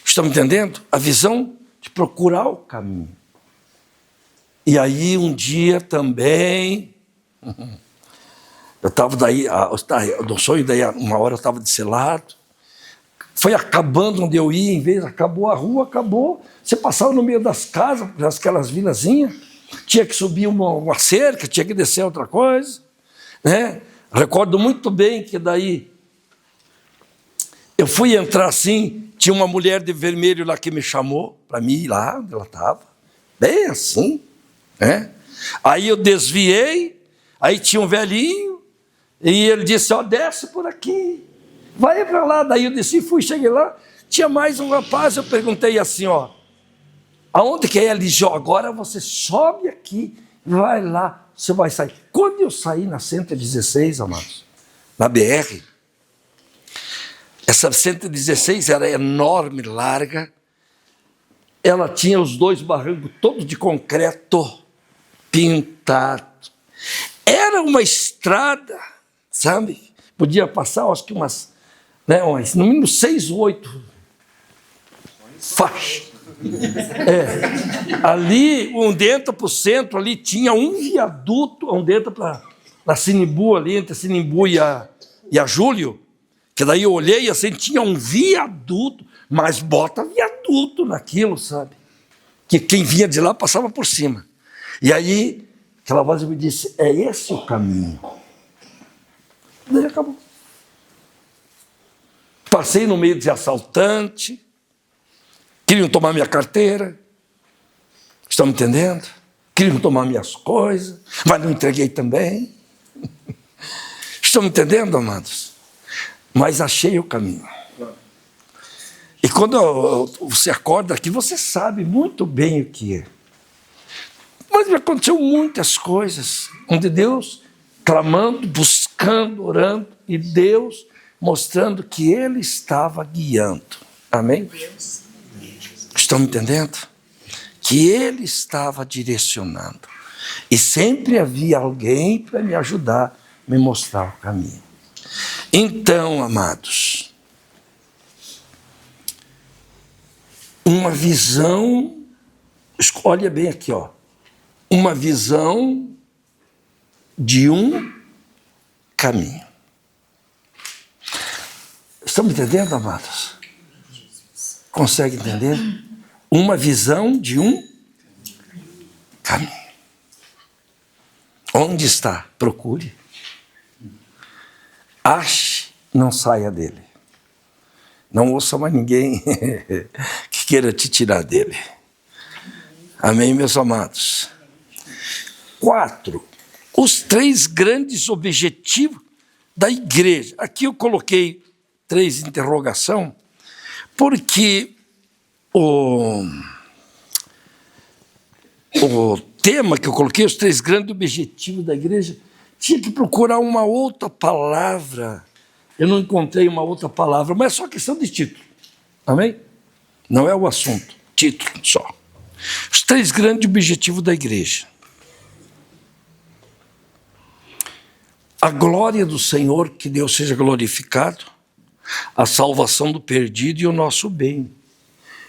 Estão me entendendo? A visão de procurar o caminho. E aí um dia também, eu estava daí, do sonho, daí uma hora eu estava desse lado, foi acabando onde eu ia, em vez, acabou a rua, acabou, você passava no meio das casas, aquelas vilazinhas, tinha que subir uma cerca, tinha que descer outra coisa, né? Recordo muito bem que daí eu fui entrar assim, tinha uma mulher de vermelho lá que me chamou para mim ir lá onde ela estava, bem assim, né? Aí eu desviei, aí tinha um velhinho, e ele disse, ó, desce por aqui, vai para lá. Daí eu desci, fui, cheguei lá, tinha mais um rapaz, eu perguntei assim, ó, aonde que é? Ele disse, ó, agora você sobe aqui, vai lá, você vai sair. Quando eu saí na 116, amados, na BR, essa 116 era enorme, larga, ela tinha os dois barrancos todos de concreto, pintado. Era uma estrada, sabe? Podia passar, acho que no mínimo 6 ou 8 faixas. Ali, onde entra para o centro, ali tinha um viaduto, onde entra para a Sinimbu, ali entre a Sinimbu e a Júlio, que daí eu olhei assim, tinha um viaduto, mas bota viaduto naquilo, sabe? Que quem vinha de lá passava por cima. E aí, aquela voz me disse, é esse o caminho. Daí acabou. Passei no meio de assaltante, queriam tomar minha carteira, estão me entendendo? Queriam tomar minhas coisas, mas não entreguei também. Estão me entendendo, amados? Mas achei o caminho. E quando você acorda aqui, você sabe muito bem o que é. Mas me aconteceu muitas coisas, onde Deus, clamando, buscando, orando, e Deus mostrando que Ele estava guiando. Amém? Estão me entendendo? Que Ele estava direcionando. E sempre havia alguém para me ajudar, me mostrar o caminho. Então, amados, uma visão, olha bem aqui, ó, uma visão de um caminho. Estão me entendendo, amados? Consegue entender? Uma visão de um caminho. Onde está? Procure. Ache, não saia dele. Não ouça mais ninguém que queira te tirar dele. Amém, meus amados? 4. Os 3 grandes objetivos da igreja. Aqui eu coloquei 3 interrogação, porque o tema que eu coloquei, os 3 grandes objetivos da igreja, tinha que procurar uma outra palavra. Eu não encontrei uma outra palavra, mas é só questão de título. Amém? Não é o assunto, título só. Os 3 grandes objetivos da igreja. A glória do Senhor, que Deus seja glorificado, a salvação do perdido e o nosso bem.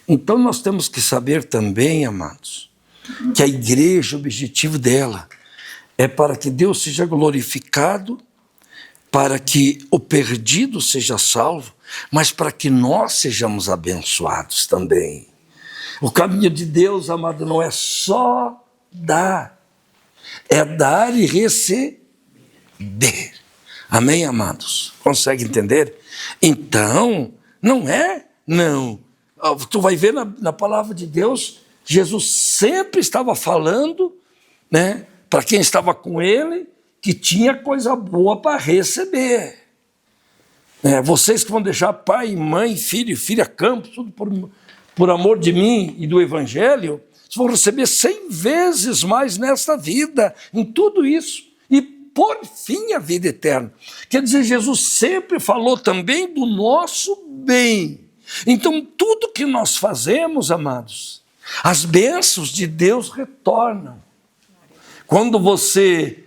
Então nós temos que saber também, amados, que a igreja, o objetivo dela é para que Deus seja glorificado, para que o perdido seja salvo, mas para que nós sejamos abençoados também. O caminho de Deus, amado, não é só dar, é dar e receber. Amém, amados? Consegue entender? Então, não é, não. Tu vai ver na palavra de Deus, Jesus sempre estava falando, né, para quem estava com ele, que tinha coisa boa para receber. Vocês que vão deixar pai, mãe, filho e filha, campo, tudo por amor de mim e do Evangelho, vocês vão receber 100 vezes mais nesta vida, em tudo isso. E por fim a vida eterna. Quer dizer, Jesus sempre falou também do nosso bem. Então, tudo que nós fazemos, amados, as bênçãos de Deus retornam. Quando você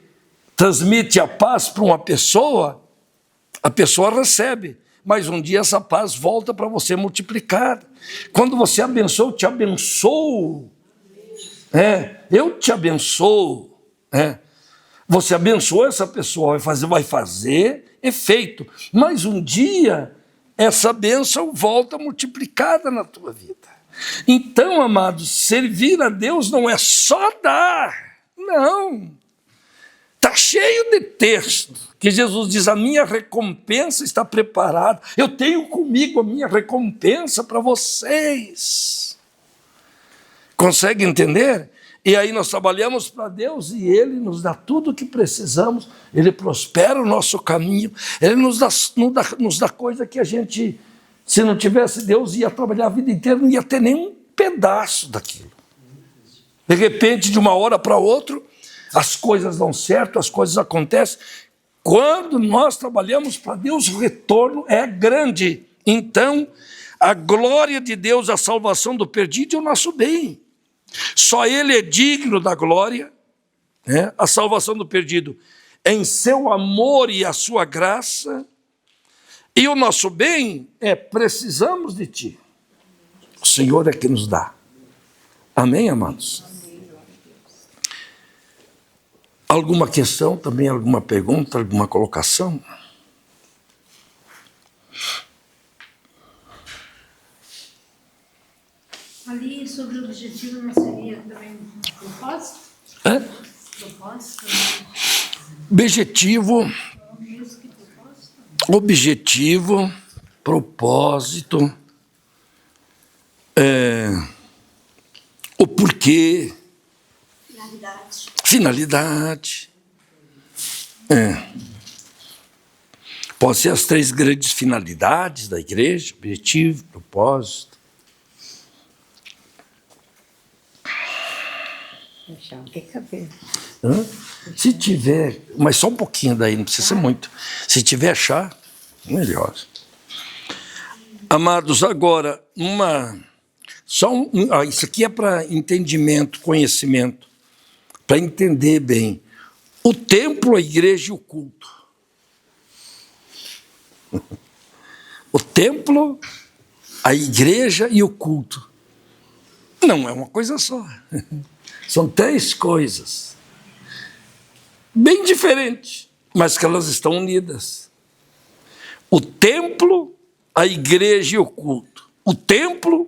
transmite a paz para uma pessoa, a pessoa recebe, mas um dia essa paz volta para você multiplicada. Quando você abençoa, eu te abençoo. Eu te abençoo. Você abençoa essa pessoa, vai fazer efeito. Mas um dia, essa bênção volta multiplicada na tua vida. Então, amados, servir a Deus não é só dar. Não. Está cheio de texto que Jesus diz, a minha recompensa está preparada. Eu tenho comigo a minha recompensa para vocês. Consegue entender? E aí nós trabalhamos para Deus e Ele nos dá tudo o que precisamos. Ele prospera o nosso caminho. Ele nos dá coisa que a gente, se não tivesse Deus, ia trabalhar a vida inteira, não ia ter nenhum pedaço daquilo. De repente, de uma hora para outra, as coisas dão certo, as coisas acontecem. Quando nós trabalhamos para Deus, o retorno é grande. Então, a glória de Deus, a salvação do perdido é o nosso bem. Só Ele é digno da glória, a salvação do perdido, em seu amor e a sua graça. E o nosso bem precisamos de Ti. O Senhor é que nos dá. Amém, amados? Alguma questão também, alguma pergunta, alguma colocação? Ali sobre o objetivo não seria também propósito? Propósito? Objetivo, propósito, o porquê, finalidade. Pode ser as 3 grandes finalidades da igreja, objetivo, propósito. Tem que caber. Se tiver, mas só um pouquinho daí, não precisa ser muito. Se tiver chá, melhor. Amados, agora, isso aqui é para entendimento, conhecimento, para entender bem. O templo, a igreja e o culto. O templo, a igreja e o culto. Não é uma coisa só. São 3 coisas. Bem diferentes, mas que elas estão unidas. O templo, a igreja e o culto. O templo,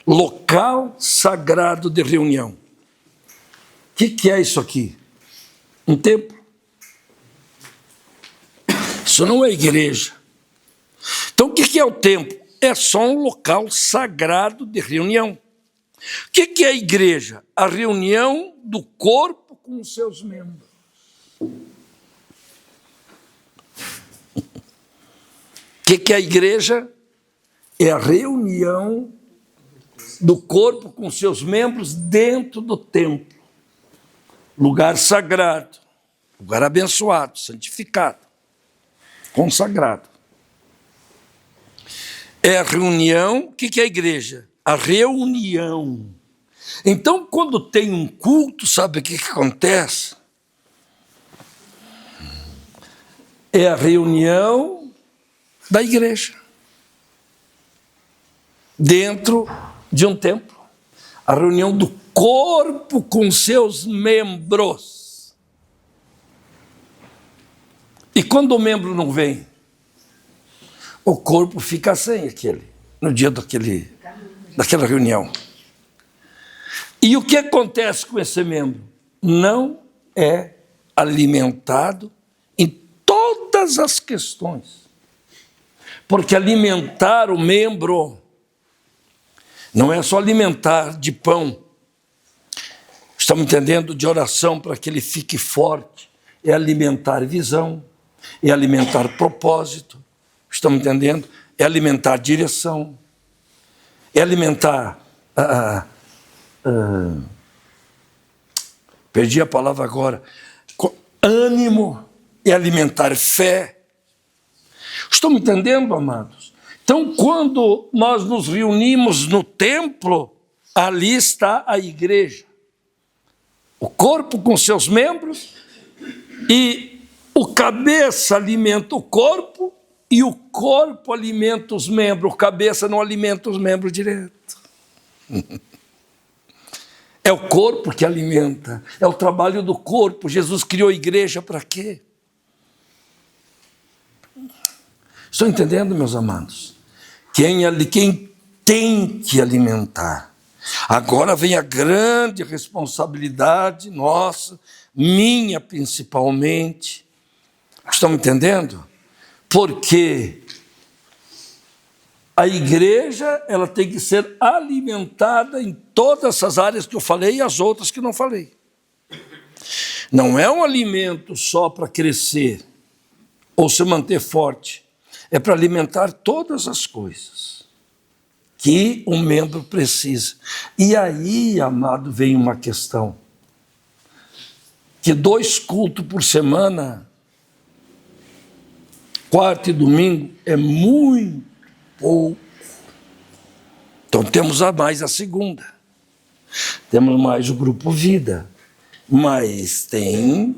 local sagrado de reunião. O que é isso aqui? Um templo. Isso não é igreja. Então, o que é o templo? É só um local sagrado de reunião. O que é a igreja? A reunião do corpo com os seus membros. O que é a igreja? É a reunião do corpo com os seus membros dentro do templo. Lugar sagrado, lugar abençoado, santificado, consagrado. É a reunião. O que é a igreja? A reunião. Então, quando tem um culto, sabe o que acontece? É a reunião da igreja. Dentro de um templo. A reunião do corpo com seus membros. E quando o membro não vem, o corpo fica sem no dia daquela reunião. E o que acontece com esse membro? Não é alimentado em todas as questões. Porque alimentar o membro não é só alimentar de pão. Estamos entendendo? De oração para que ele fique forte. É alimentar visão, é alimentar propósito. Estamos entendendo? É alimentar direção. É alimentar... perdi a palavra agora. Ânimo. É alimentar fé. Estamos entendendo, amados? Então, quando nós nos reunimos no templo, ali está a igreja. O corpo com seus membros, e o cabeça alimenta o corpo, e o corpo alimenta os membros. O cabeça não alimenta os membros direto. É o corpo que alimenta, é o trabalho do corpo. Jesus criou a igreja para quê? Estão entendendo, meus amados? Quem tem que alimentar. Agora vem a grande responsabilidade nossa, minha principalmente. Estão entendendo? Porque a igreja, ela tem que ser alimentada em todas essas áreas que eu falei e as outras que não falei. Não é um alimento só para crescer ou se manter forte. É para alimentar todas as coisas que um membro precisa. E aí, amado, vem uma questão. Que 2 cultos por semana, quarta e domingo, é muito pouco. Então temos a mais a segunda. Temos mais o grupo vida. Mas tem,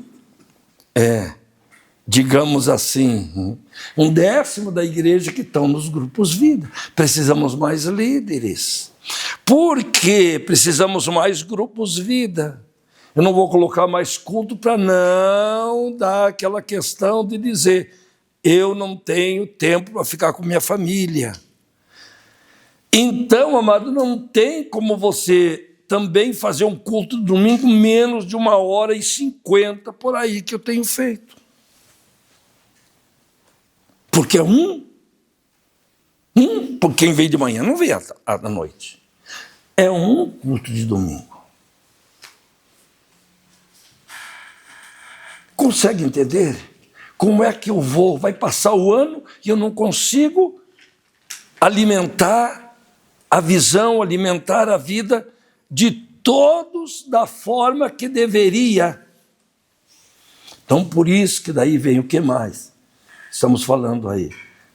digamos assim, 1/10 da igreja que estão nos grupos vida. Precisamos mais líderes. Por que precisamos mais grupos vida? Eu não vou colocar mais culto para não dar aquela questão de dizer, eu não tenho tempo para ficar com minha família. Então, amado, não tem como você também fazer um culto de domingo menos de 1h50 por aí que eu tenho feito. Porque porque quem veio de manhã não veio à noite. É um culto de domingo. Consegue entender? Como é que vai passar o ano e eu não consigo alimentar a visão, alimentar a vida de todos da forma que deveria. Então, por isso que daí vem o que mais? Estamos falando aí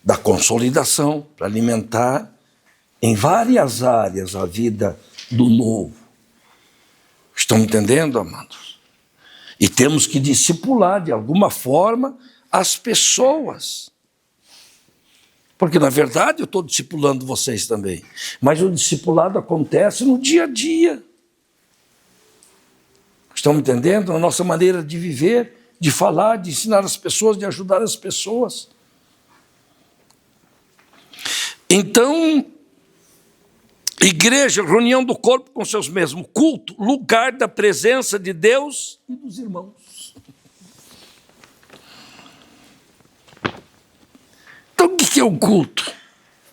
da consolidação, para alimentar em várias áreas a vida do novo. Estão entendendo, amados? E temos que discipular de alguma forma as pessoas. Porque, na verdade, eu estou discipulando vocês também. Mas o discipulado acontece no dia a dia. Estão entendendo? A nossa maneira de viver, de falar, de ensinar as pessoas, de ajudar as pessoas. Então, igreja, reunião do corpo com seus mesmos, culto, lugar da presença de Deus e dos irmãos. Então, o que é o culto?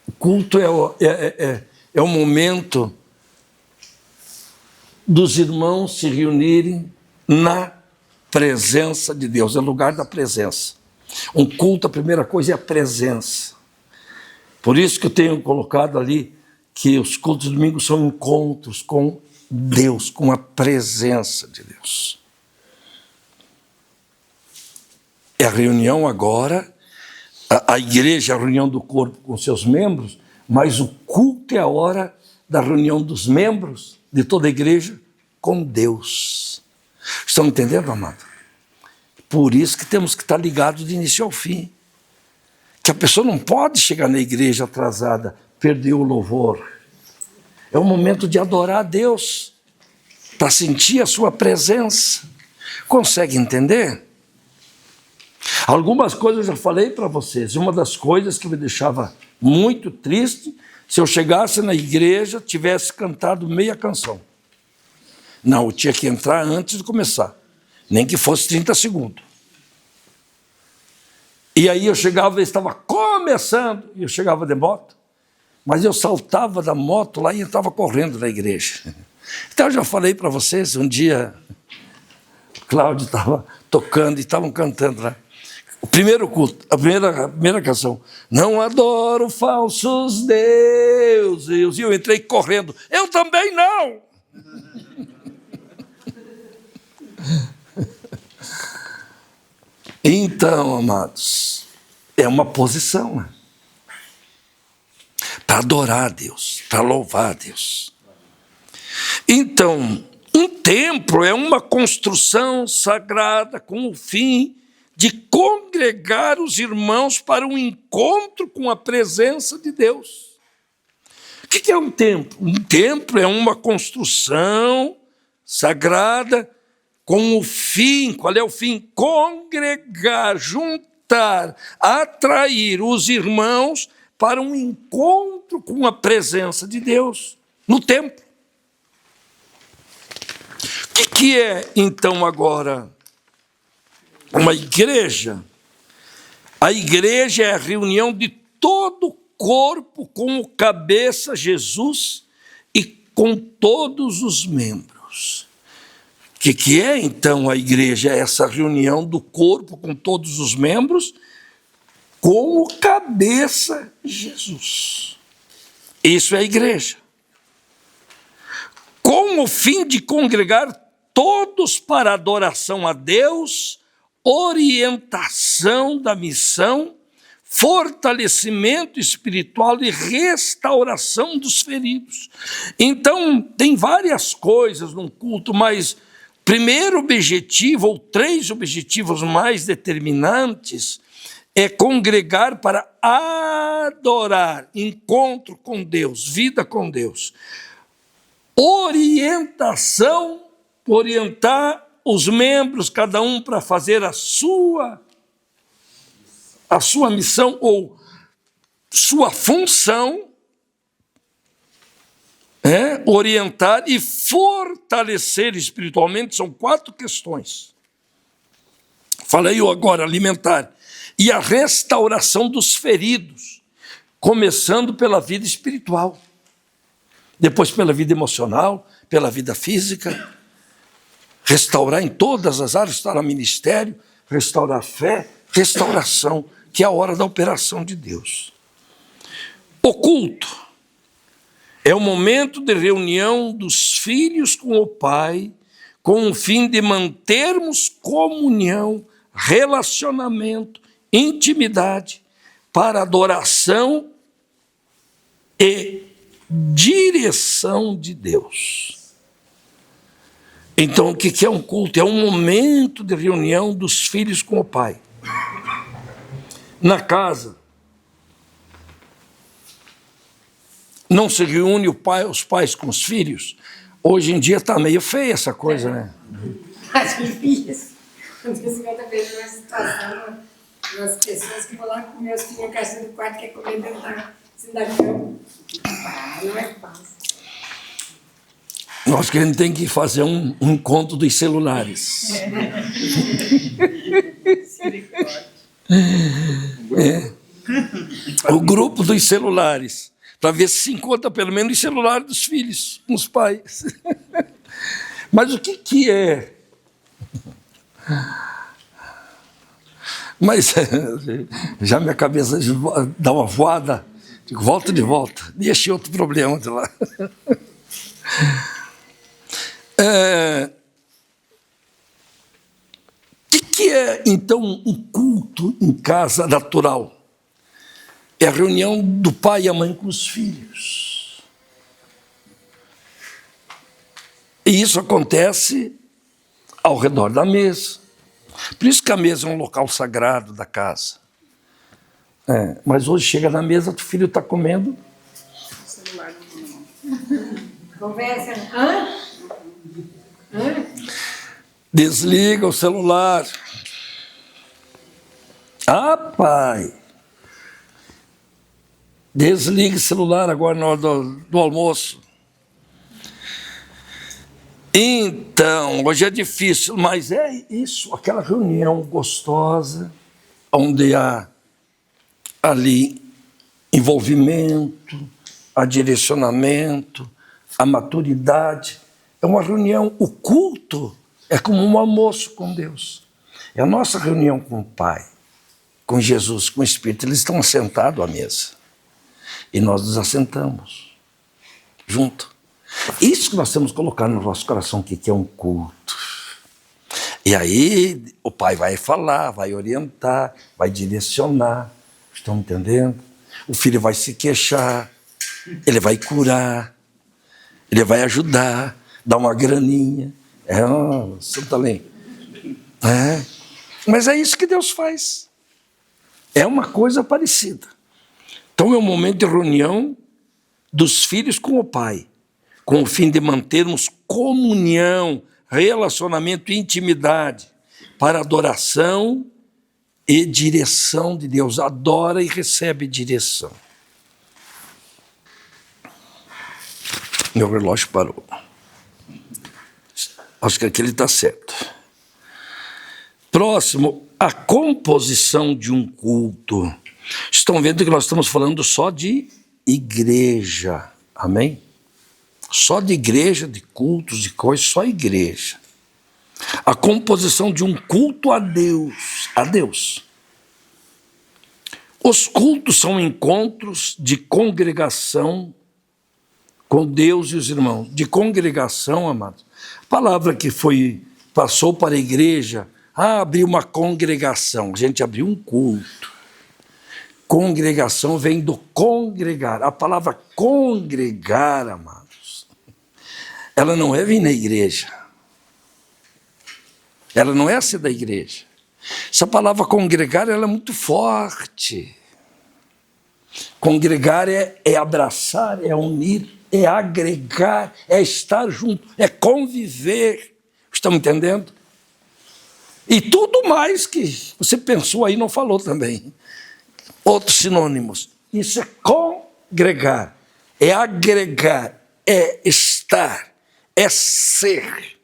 O culto é o momento dos irmãos se reunirem na presença de Deus, é o lugar da presença. Um culto, a primeira coisa é a presença. Por isso que eu tenho colocado ali que os cultos de domingo são encontros com Deus, com a presença de Deus. É a reunião agora, a igreja é a reunião do corpo com seus membros, mas o culto é a hora da reunião dos membros de toda a igreja com Deus. Estão entendendo, amado? Por isso que temos que estar ligados de início ao fim. Que a pessoa não pode chegar na igreja atrasada, perder o louvor. É o momento de adorar a Deus, para sentir a sua presença. Consegue entender? Algumas coisas eu já falei para vocês. Uma das coisas que me deixava muito triste, se eu chegasse na igreja, tivesse cantado meia canção. Não, eu tinha que entrar antes de começar, nem que fosse 30 segundos. E aí eu chegava, estava começando, e eu chegava de moto, mas eu saltava da moto lá e estava correndo na igreja. Então eu já falei para vocês, um dia, o Cláudio estava tocando e estavam cantando lá. O primeiro culto, a primeira canção, não adoro falsos deuses, e eu entrei correndo, eu também não! Então, amados, é uma posição. para adorar a Deus, para louvar a Deus. Então, um templo é uma construção sagrada com o fim de congregar os irmãos para um encontro com a presença de Deus. O que é um templo? Um templo é uma construção sagrada com o fim. Qual é o fim? Congregar, juntar, atrair os irmãos para um encontro com a presença de Deus no templo. O que é, então, agora uma igreja? A igreja é a reunião de todo o corpo com o cabeça, Jesus, e com todos os membros. O que é, então, a igreja? É essa reunião do corpo com todos os membros, com o cabeça, Jesus. Isso é a igreja. Com o fim de congregar todos para adoração a Deus, orientação da missão, fortalecimento espiritual e restauração dos feridos. Então, tem várias coisas num culto, mas primeiro objetivo, ou 3 objetivos mais determinantes, é congregar para adorar, encontro com Deus, vida com Deus. Orientação, orientar os membros, cada um para fazer a sua missão ou sua função, orientar e fortalecer espiritualmente. São 4 questões. Falei eu agora, alimentar. E a restauração dos feridos, começando pela vida espiritual, depois pela vida emocional, pela vida física, restaurar em todas as áreas, restaurar ministério, restaurar fé, restauração, que é a hora da operação de Deus. O culto é o momento de reunião dos filhos com o Pai, com o fim de mantermos comunhão, relacionamento, intimidade, para adoração e direção de Deus. Então, o que é um culto? É um momento de reunião dos filhos com o Pai. Na casa, não se reúne os pais com os filhos? Hoje em dia está meio feia essa coisa, né? As filhas. De vez em quando eu vejo uma situação, umas pessoas que vão lá com meus filhos na caixa do quarto, quer comer dentro da cama. Não é fácil. Nós que a gente tem que fazer um encontro dos celulares. O grupo dos celulares, para ver se encontra pelo menos os celulares dos filhos, com os pais. Mas o que é? Mas já minha cabeça dá uma voada, digo, volta de volta, e achei outro problema de lá. O que é, então, um culto em casa natural? É a reunião do pai e a mãe com os filhos. E isso acontece ao redor da mesa. Por isso que a mesa é um local sagrado da casa. Mas hoje chega na mesa, o filho está comendo. Celular não. Conversa. Hã? Desliga o celular. Ah, pai. Desliga o celular agora na hora do almoço. Então, hoje é difícil, mas é isso, aquela reunião gostosa, onde há ali envolvimento, há direcionamento, a maturidade. É uma reunião, o culto é como um almoço com Deus. É a nossa reunião com o Pai, com Jesus, com o Espírito. Eles estão assentados à mesa. E nós nos assentamos junto. Isso que nós temos que colocar no nosso coração, que é um culto. E aí o Pai vai falar, vai orientar, vai direcionar. Estão entendendo? O filho vai se queixar. Ele vai curar, ele vai ajudar, dar uma graninha. Santo além. Mas é isso que Deus faz. É uma coisa parecida. Então é um momento de reunião dos filhos com o Pai, com o fim de mantermos comunhão, relacionamento e intimidade para adoração e direção de Deus. Adora e recebe direção. Meu relógio parou. Acho que aquele está certo. Próximo, a composição de um culto. Estão vendo que nós estamos falando só de igreja. Amém? Só de igreja, de cultos, de coisas, só igreja. A composição de um culto a Deus. A Deus. Os cultos são encontros de congregação com Deus e os irmãos. De congregação, amados. A palavra que passou para a igreja, abriu uma congregação. A gente abriu um culto. Congregação vem do congregar. A palavra congregar, amados, ela não é vir na igreja. Ela não é ser da igreja. Essa palavra congregar, ela é muito forte. Congregar é abraçar, é unir, é agregar, é estar junto, é conviver. Estão entendendo? E tudo mais que você pensou aí não falou também. Outros sinônimos. Isso é congregar, é agregar, é estar, é ser,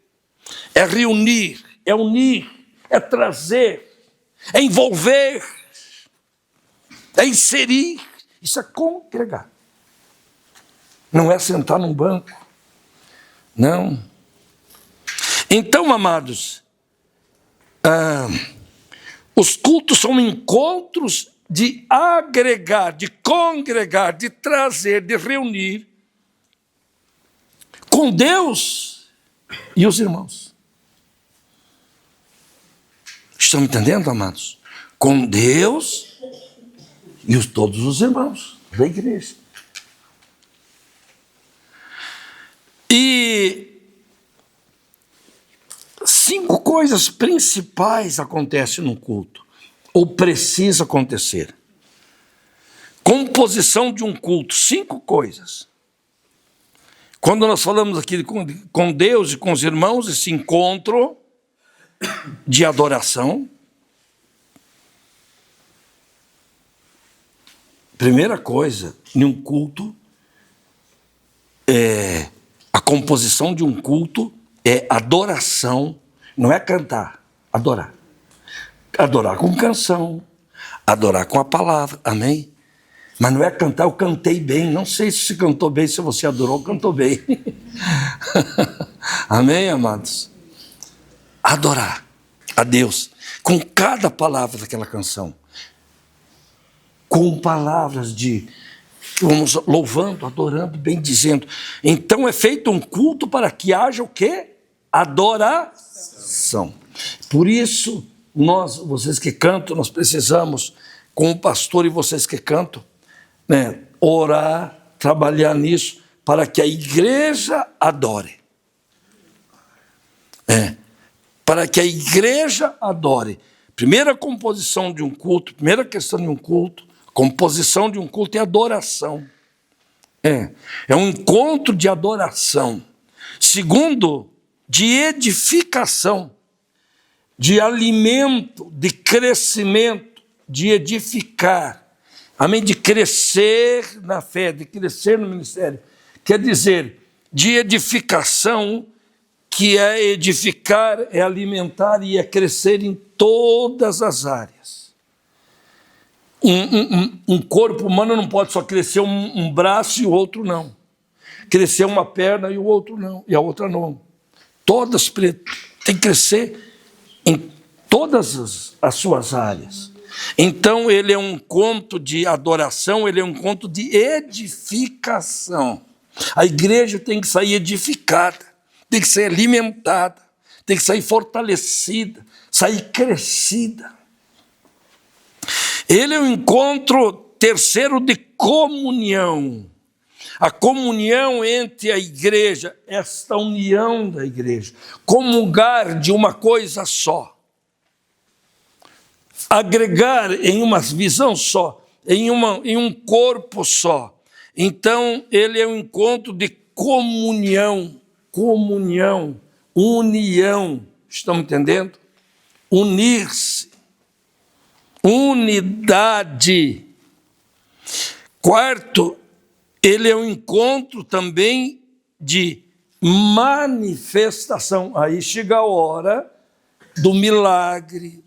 é reunir, é unir, é trazer, é envolver, é inserir. Isso é congregar. Não é sentar num banco. Não. Então, amados, os cultos são encontros de agregar, de congregar, de trazer, de reunir com Deus e os irmãos. Estão entendendo, amados? Com Deus e todos os irmãos da igreja. E 5 coisas principais acontecem no culto, ou precisa acontecer. Composição de um culto, 5 coisas. Quando nós falamos aqui com Deus e com os irmãos, esse encontro de adoração. Primeira coisa, em um culto, a composição de um culto é adoração, não é cantar, adorar. Adorar com canção, adorar com a palavra, amém? Mas não é cantar, eu cantei bem, não sei se você cantou bem, se você adorou, cantou bem. Amém, amados? Adorar a Deus com cada palavra daquela canção. Com palavras de, vamos louvando, adorando, bendizendo. Então é feito um culto para que haja o quê? Adoração. Por isso, vocês que cantam, nós precisamos, com o pastor e vocês que cantam, orar, trabalhar nisso, para que a igreja adore. Para que a igreja adore. Primeira composição de um culto, primeira questão de um culto, composição de um culto é adoração. É um encontro de adoração. Segundo, de edificação, de alimento, de crescimento, de edificar. Amém? De crescer na fé, de crescer no ministério. Quer dizer, de edificação, que é edificar, é alimentar e é crescer em todas as áreas. Um corpo humano não pode só crescer um braço e o outro não. Crescer uma perna e o outro não, e a outra não. Todas têm que crescer em todas as suas áreas. Então, ele é um encontro de adoração, ele é um encontro de edificação. A igreja tem que sair edificada, tem que ser alimentada, tem que sair fortalecida, sair crescida. Ele é um encontro terceiro de comunhão. A comunhão entre a igreja, esta união da igreja, comungar de uma coisa só, agregar em uma visão só, em um corpo só. Então, ele é um encontro de comunhão, união, estão entendendo? Unir-se, unidade. Quarto, ele é um encontro também de manifestação. Aí chega a hora do milagre,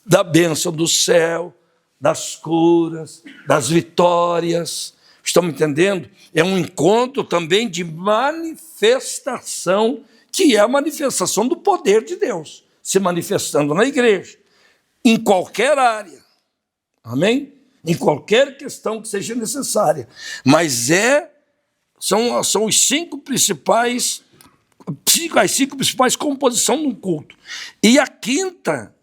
da bênção do céu, das curas, das vitórias. Estão me entendendo? É um encontro também de manifestação, que é a manifestação do poder de Deus, se manifestando na igreja, em qualquer área. Amém? Em qualquer questão que seja necessária. Mas são as cinco principais composições de um culto. E a quinta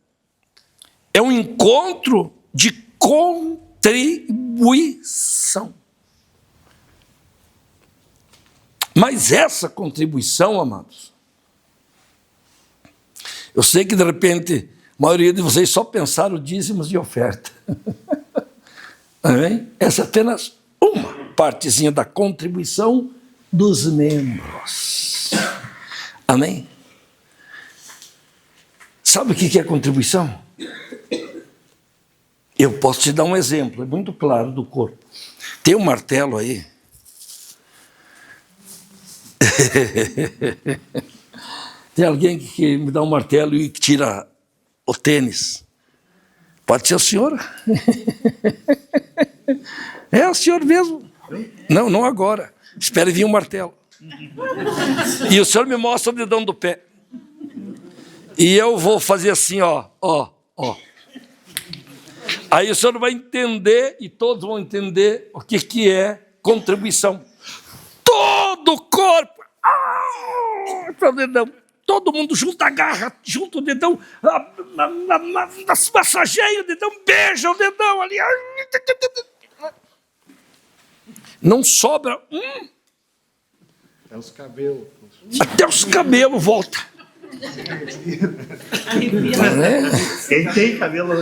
é um encontro de contribuição. Mas essa contribuição, amados, eu sei que de repente a maioria de vocês só pensaram dízimos e oferta. Amém? Essa é apenas uma partezinha da contribuição dos membros. Amém? Sabe o que é contribuição? Eu posso te dar um exemplo, é muito claro, do corpo. Tem um martelo aí. Tem alguém que me dá um martelo e tira o tênis. Pode ser a senhora. É o senhor mesmo. Não agora. Espere vir um martelo. E o senhor me mostra o dedão do pé. E eu vou fazer assim, ó. Aí o senhor vai entender, e todos vão entender o que é contribuição. Todo o corpo, para o dedão. Todo mundo junta a garra, junta o dedão, massageia o dedão, beija o dedão ali. Não sobra Até os cabelos. Até os cabelos voltam. Quem tem cabelo?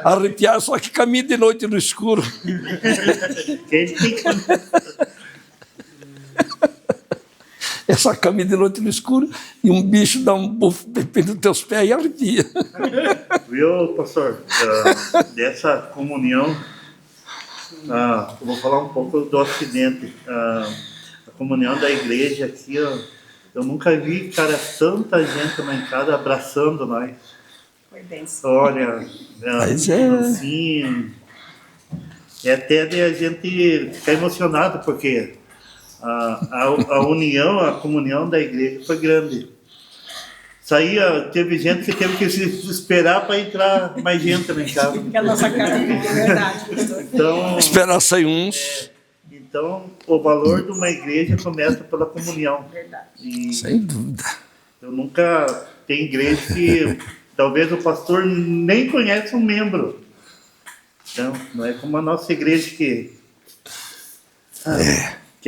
Arrepiar, só que caminha de noite no escuro. Quem tem cabelo? É só caminha de noite no escuro e um bicho dá um bufo nos teus pés e arrepia. Viu, pastor? Dessa comunhão, eu vou falar um pouco do acidente. A comunhão da igreja aqui, eu nunca vi, cara, tanta gente na entrada abraçando nós. Foi bem. Olha, assim, é até de a gente ficar emocionado, porque a união, a comunhão da igreja foi grande. Teve gente que teve que se esperar para entrar mais gente na casa. Porque a nossa casa é verdade. Então, esperar sair uns. Então, o valor de uma igreja começa pela comunhão. Verdade. E sem dúvida. eu nunca tem igreja que talvez o pastor nem conhece um membro. Então, não é como a nossa igreja que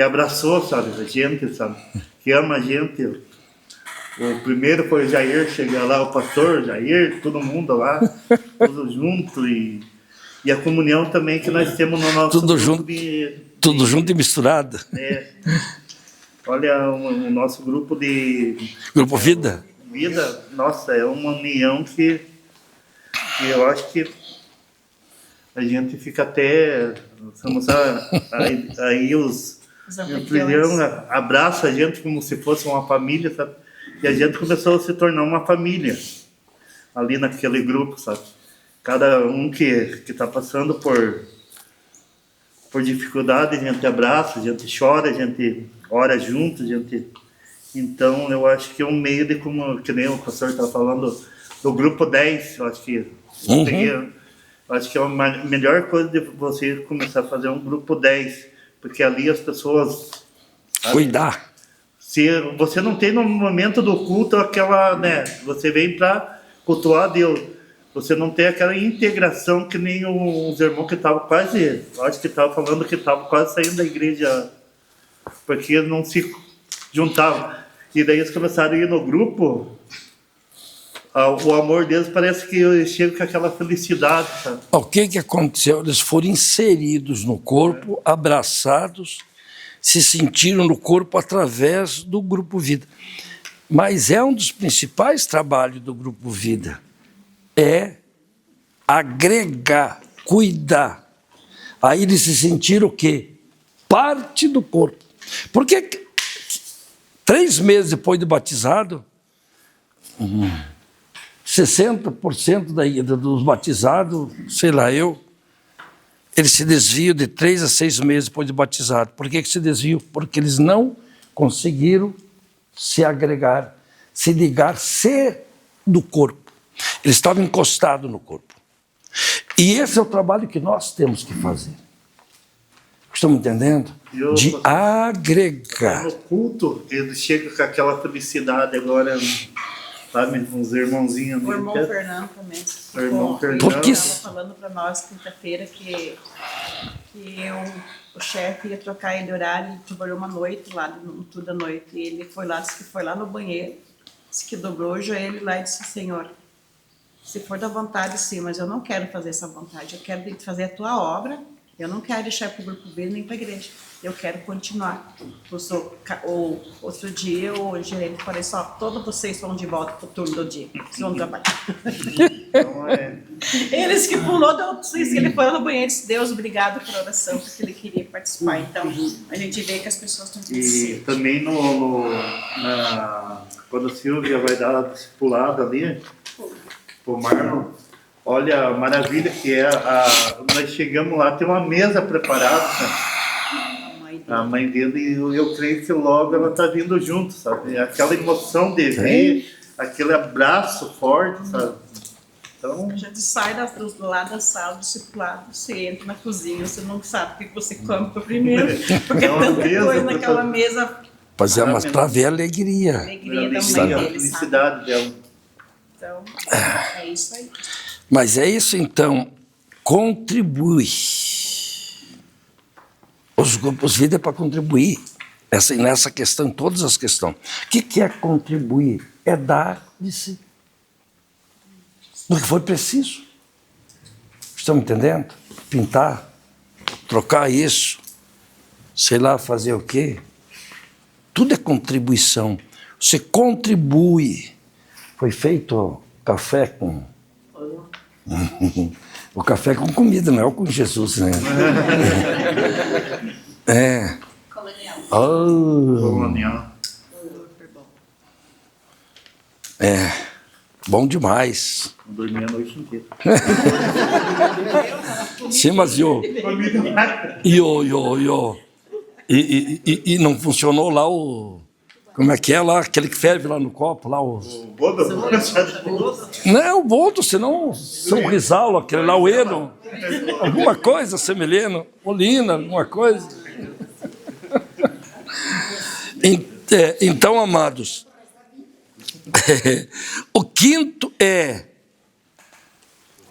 abraçou, sabe, a gente, sabe, que ama a gente. O primeiro foi o Jair, chega lá, o pastor Jair, todo mundo lá, tudo junto, e a comunhão também que nós temos no nosso tudo junto, tudo junto e misturado. Olha, o nosso grupo de... Grupo Vida? Vida, nossa, é uma união que eu acho que a gente fica até... Aí os anfitriões abraçam a gente como se fosse uma família, sabe? E a gente começou a se tornar uma família ali naquele grupo, sabe? Cada um que está passando por dificuldade, a gente abraça, a gente chora, a gente ora junto, a gente... Então, eu acho que é um meio de, como que nem o pastor está falando, do grupo 10, eu acho que... Eu acho que é a melhor coisa de você começar a fazer um grupo 10, porque ali as pessoas... sabe? Cuidar. Se você não tem no momento do culto aquela, né? Você vem para cultuar a Deus. você não tem aquela integração que nem os irmãos que estavam quase, acho que estavam falando que estavam quase saindo da igreja, porque não se juntavam. E daí eles começaram a ir no grupo, o amor deles parece que chega com aquela felicidade, sabe? O que aconteceu? Eles foram inseridos no corpo, abraçados, se sentiram no corpo através do Grupo Vida. Mas é um dos principais trabalhos do Grupo Vida, é agregar, cuidar. Aí eles se sentiram o quê? Parte do corpo. Porque 3 meses depois de batizado, 60% dos batizados, sei lá eu, eles se desviam de 3 a 6 meses depois de batizado. Por que se desviam? Porque eles não conseguiram se agregar, se ligar, ser do corpo. Eles estavam encostados no corpo. E esse é o trabalho que nós temos que fazer. Estamos entendendo? De agregar. No culto, eles chegam com aquela felicidade agora, sabe? Uns irmãozinhos. O irmão Fernando também. O irmão Fernando. Porque estava falando para nós quinta-feira que o chefe ia trocar ele de horário, ele trabalhou uma noite lá, no tudo da noite, e ele foi lá, disse que foi lá no banheiro, disse que dobrou o joelho lá e disse: Senhor, se for da vontade, sim, mas eu não quero fazer essa vontade, eu quero fazer a tua obra, eu não quero deixar para o Grupo Vida nem para a igreja, eu quero continuar. Outro dia o gerente falou só: todos vocês vão de volta para o turno do dia, vocês vão trabalhar. Então, Eles que pulou, ele foi no banheiro e disse: Deus, obrigado pela oração, porque ele queria participar. Então, a gente vê que as pessoas estão e também quando a Silvia vai dar a discipulada ali, o Marlon, olha a maravilha que é, nós chegamos lá, tem uma mesa preparada, sabe? A mãe dele, e eu creio que logo ela está vindo junto, sabe? Aquela emoção de ver, aquele abraço forte, sabe? Então, A gente sai do lado da sala, do discipulado, você entra na cozinha, você não sabe o que você come primeiro, porque é tanta coisa naquela mesa. Pois é, mas para ver a alegria. A alegria da a mãe dele, sabe? felicidade dela. Então, é isso aí. Mas é isso, então, contribui. Os grupos Vida é para contribuir. Nessa questão, todas as questões. O que é contribuir? É dar de si. No que for preciso. Estão entendendo? Pintar, trocar isso, sei lá, fazer o quê? Tudo é contribuição. Você contribui. Foi feito café com... O café com comida, não é o com Jesus, né? É. Colonial. Colonial. É. Bom demais. Dormia a noite inteira. Sim, mas e não funcionou lá o... Como é que é lá? Aquele que ferve lá no copo, lá o... Não é o boldo, senão São Rizal, aquele lá, o Eno. Alguma coisa, Semelheno, Olina, alguma coisa. Então, amados, o quinto é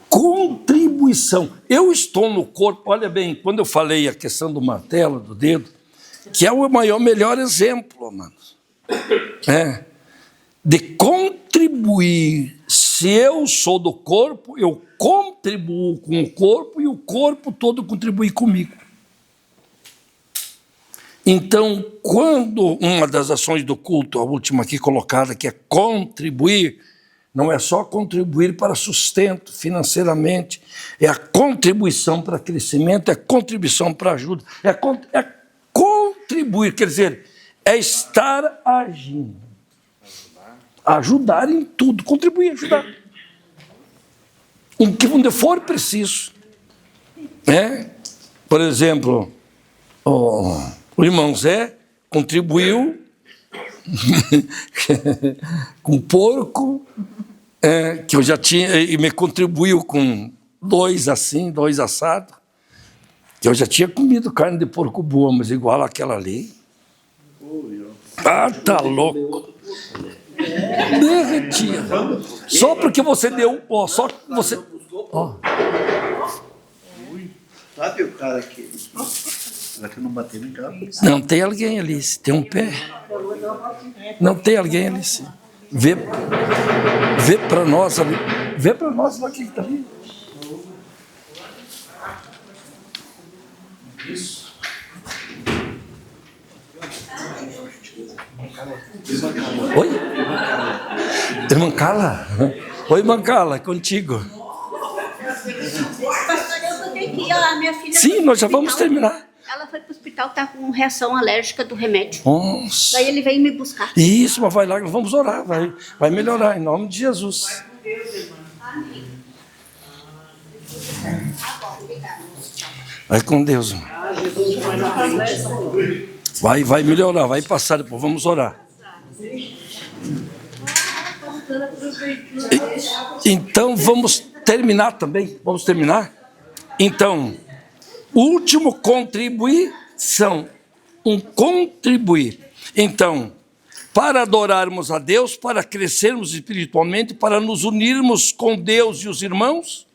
contribuição. Eu estou no corpo, olha bem, quando eu falei a questão do martelo, do dedo, que é o melhor exemplo, amados. De contribuir. Se eu sou do corpo, eu contribuo com o corpo e o corpo todo contribui comigo. Então, quando uma das ações do culto, a última aqui colocada, que é contribuir, não é só contribuir para sustento financeiramente, é a contribuição para crescimento, é contribuição para ajuda, é contribuir, quer dizer, é estar agindo. Ajudar em tudo, contribuir, ajudar. Onde for preciso. Por exemplo, o irmão Zé contribuiu com porco, que eu já tinha, e me contribuiu com 2 assados, que eu já tinha comido carne de porco boa, mas igual àquela ali. Ah, tá louco. derretida. Só porque você deu, ó, só que você, ó. Sabe o cara que... Será que eu não bati no carro? Não tem alguém ali, tem um pé. Não tem alguém ali, sim. Vê para nós ali. Vê para nós lá quem está ali. Isso. Oi? Irmã Carla? Oi, irmã Carla, contigo. Eu tenho que ir, a minha filha. Sim, nós já vamos terminar. Ela foi para o hospital, tá com reação alérgica do remédio. Nossa. Daí ele veio me buscar. Isso, mas vai lá, vamos orar, vai melhorar, em nome de Jesus. Vai com Deus, irmão. Vai melhorar, vai passar depois, vamos orar. Então vamos terminar também, vamos terminar? Então, último contribuição, contribuir. Então, para adorarmos a Deus, para crescermos espiritualmente, para nos unirmos com Deus e os irmãos,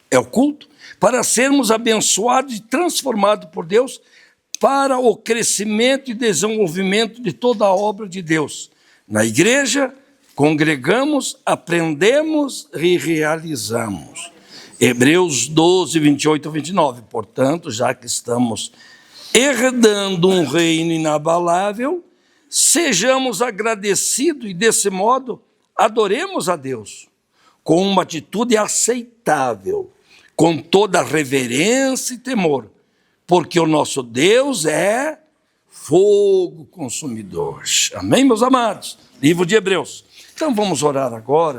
é o culto, para sermos abençoados e transformados por Deus, para o crescimento e desenvolvimento de toda a obra de Deus. Na igreja, congregamos, aprendemos e realizamos. Hebreus 12, 28 a 29. Portanto, já que estamos herdando um reino inabalável, sejamos agradecidos e, desse modo, adoremos a Deus com uma atitude aceitável, com toda reverência e temor, porque o nosso Deus é fogo consumidor. Amém, meus amados? Livro de Hebreus. Então vamos orar agora.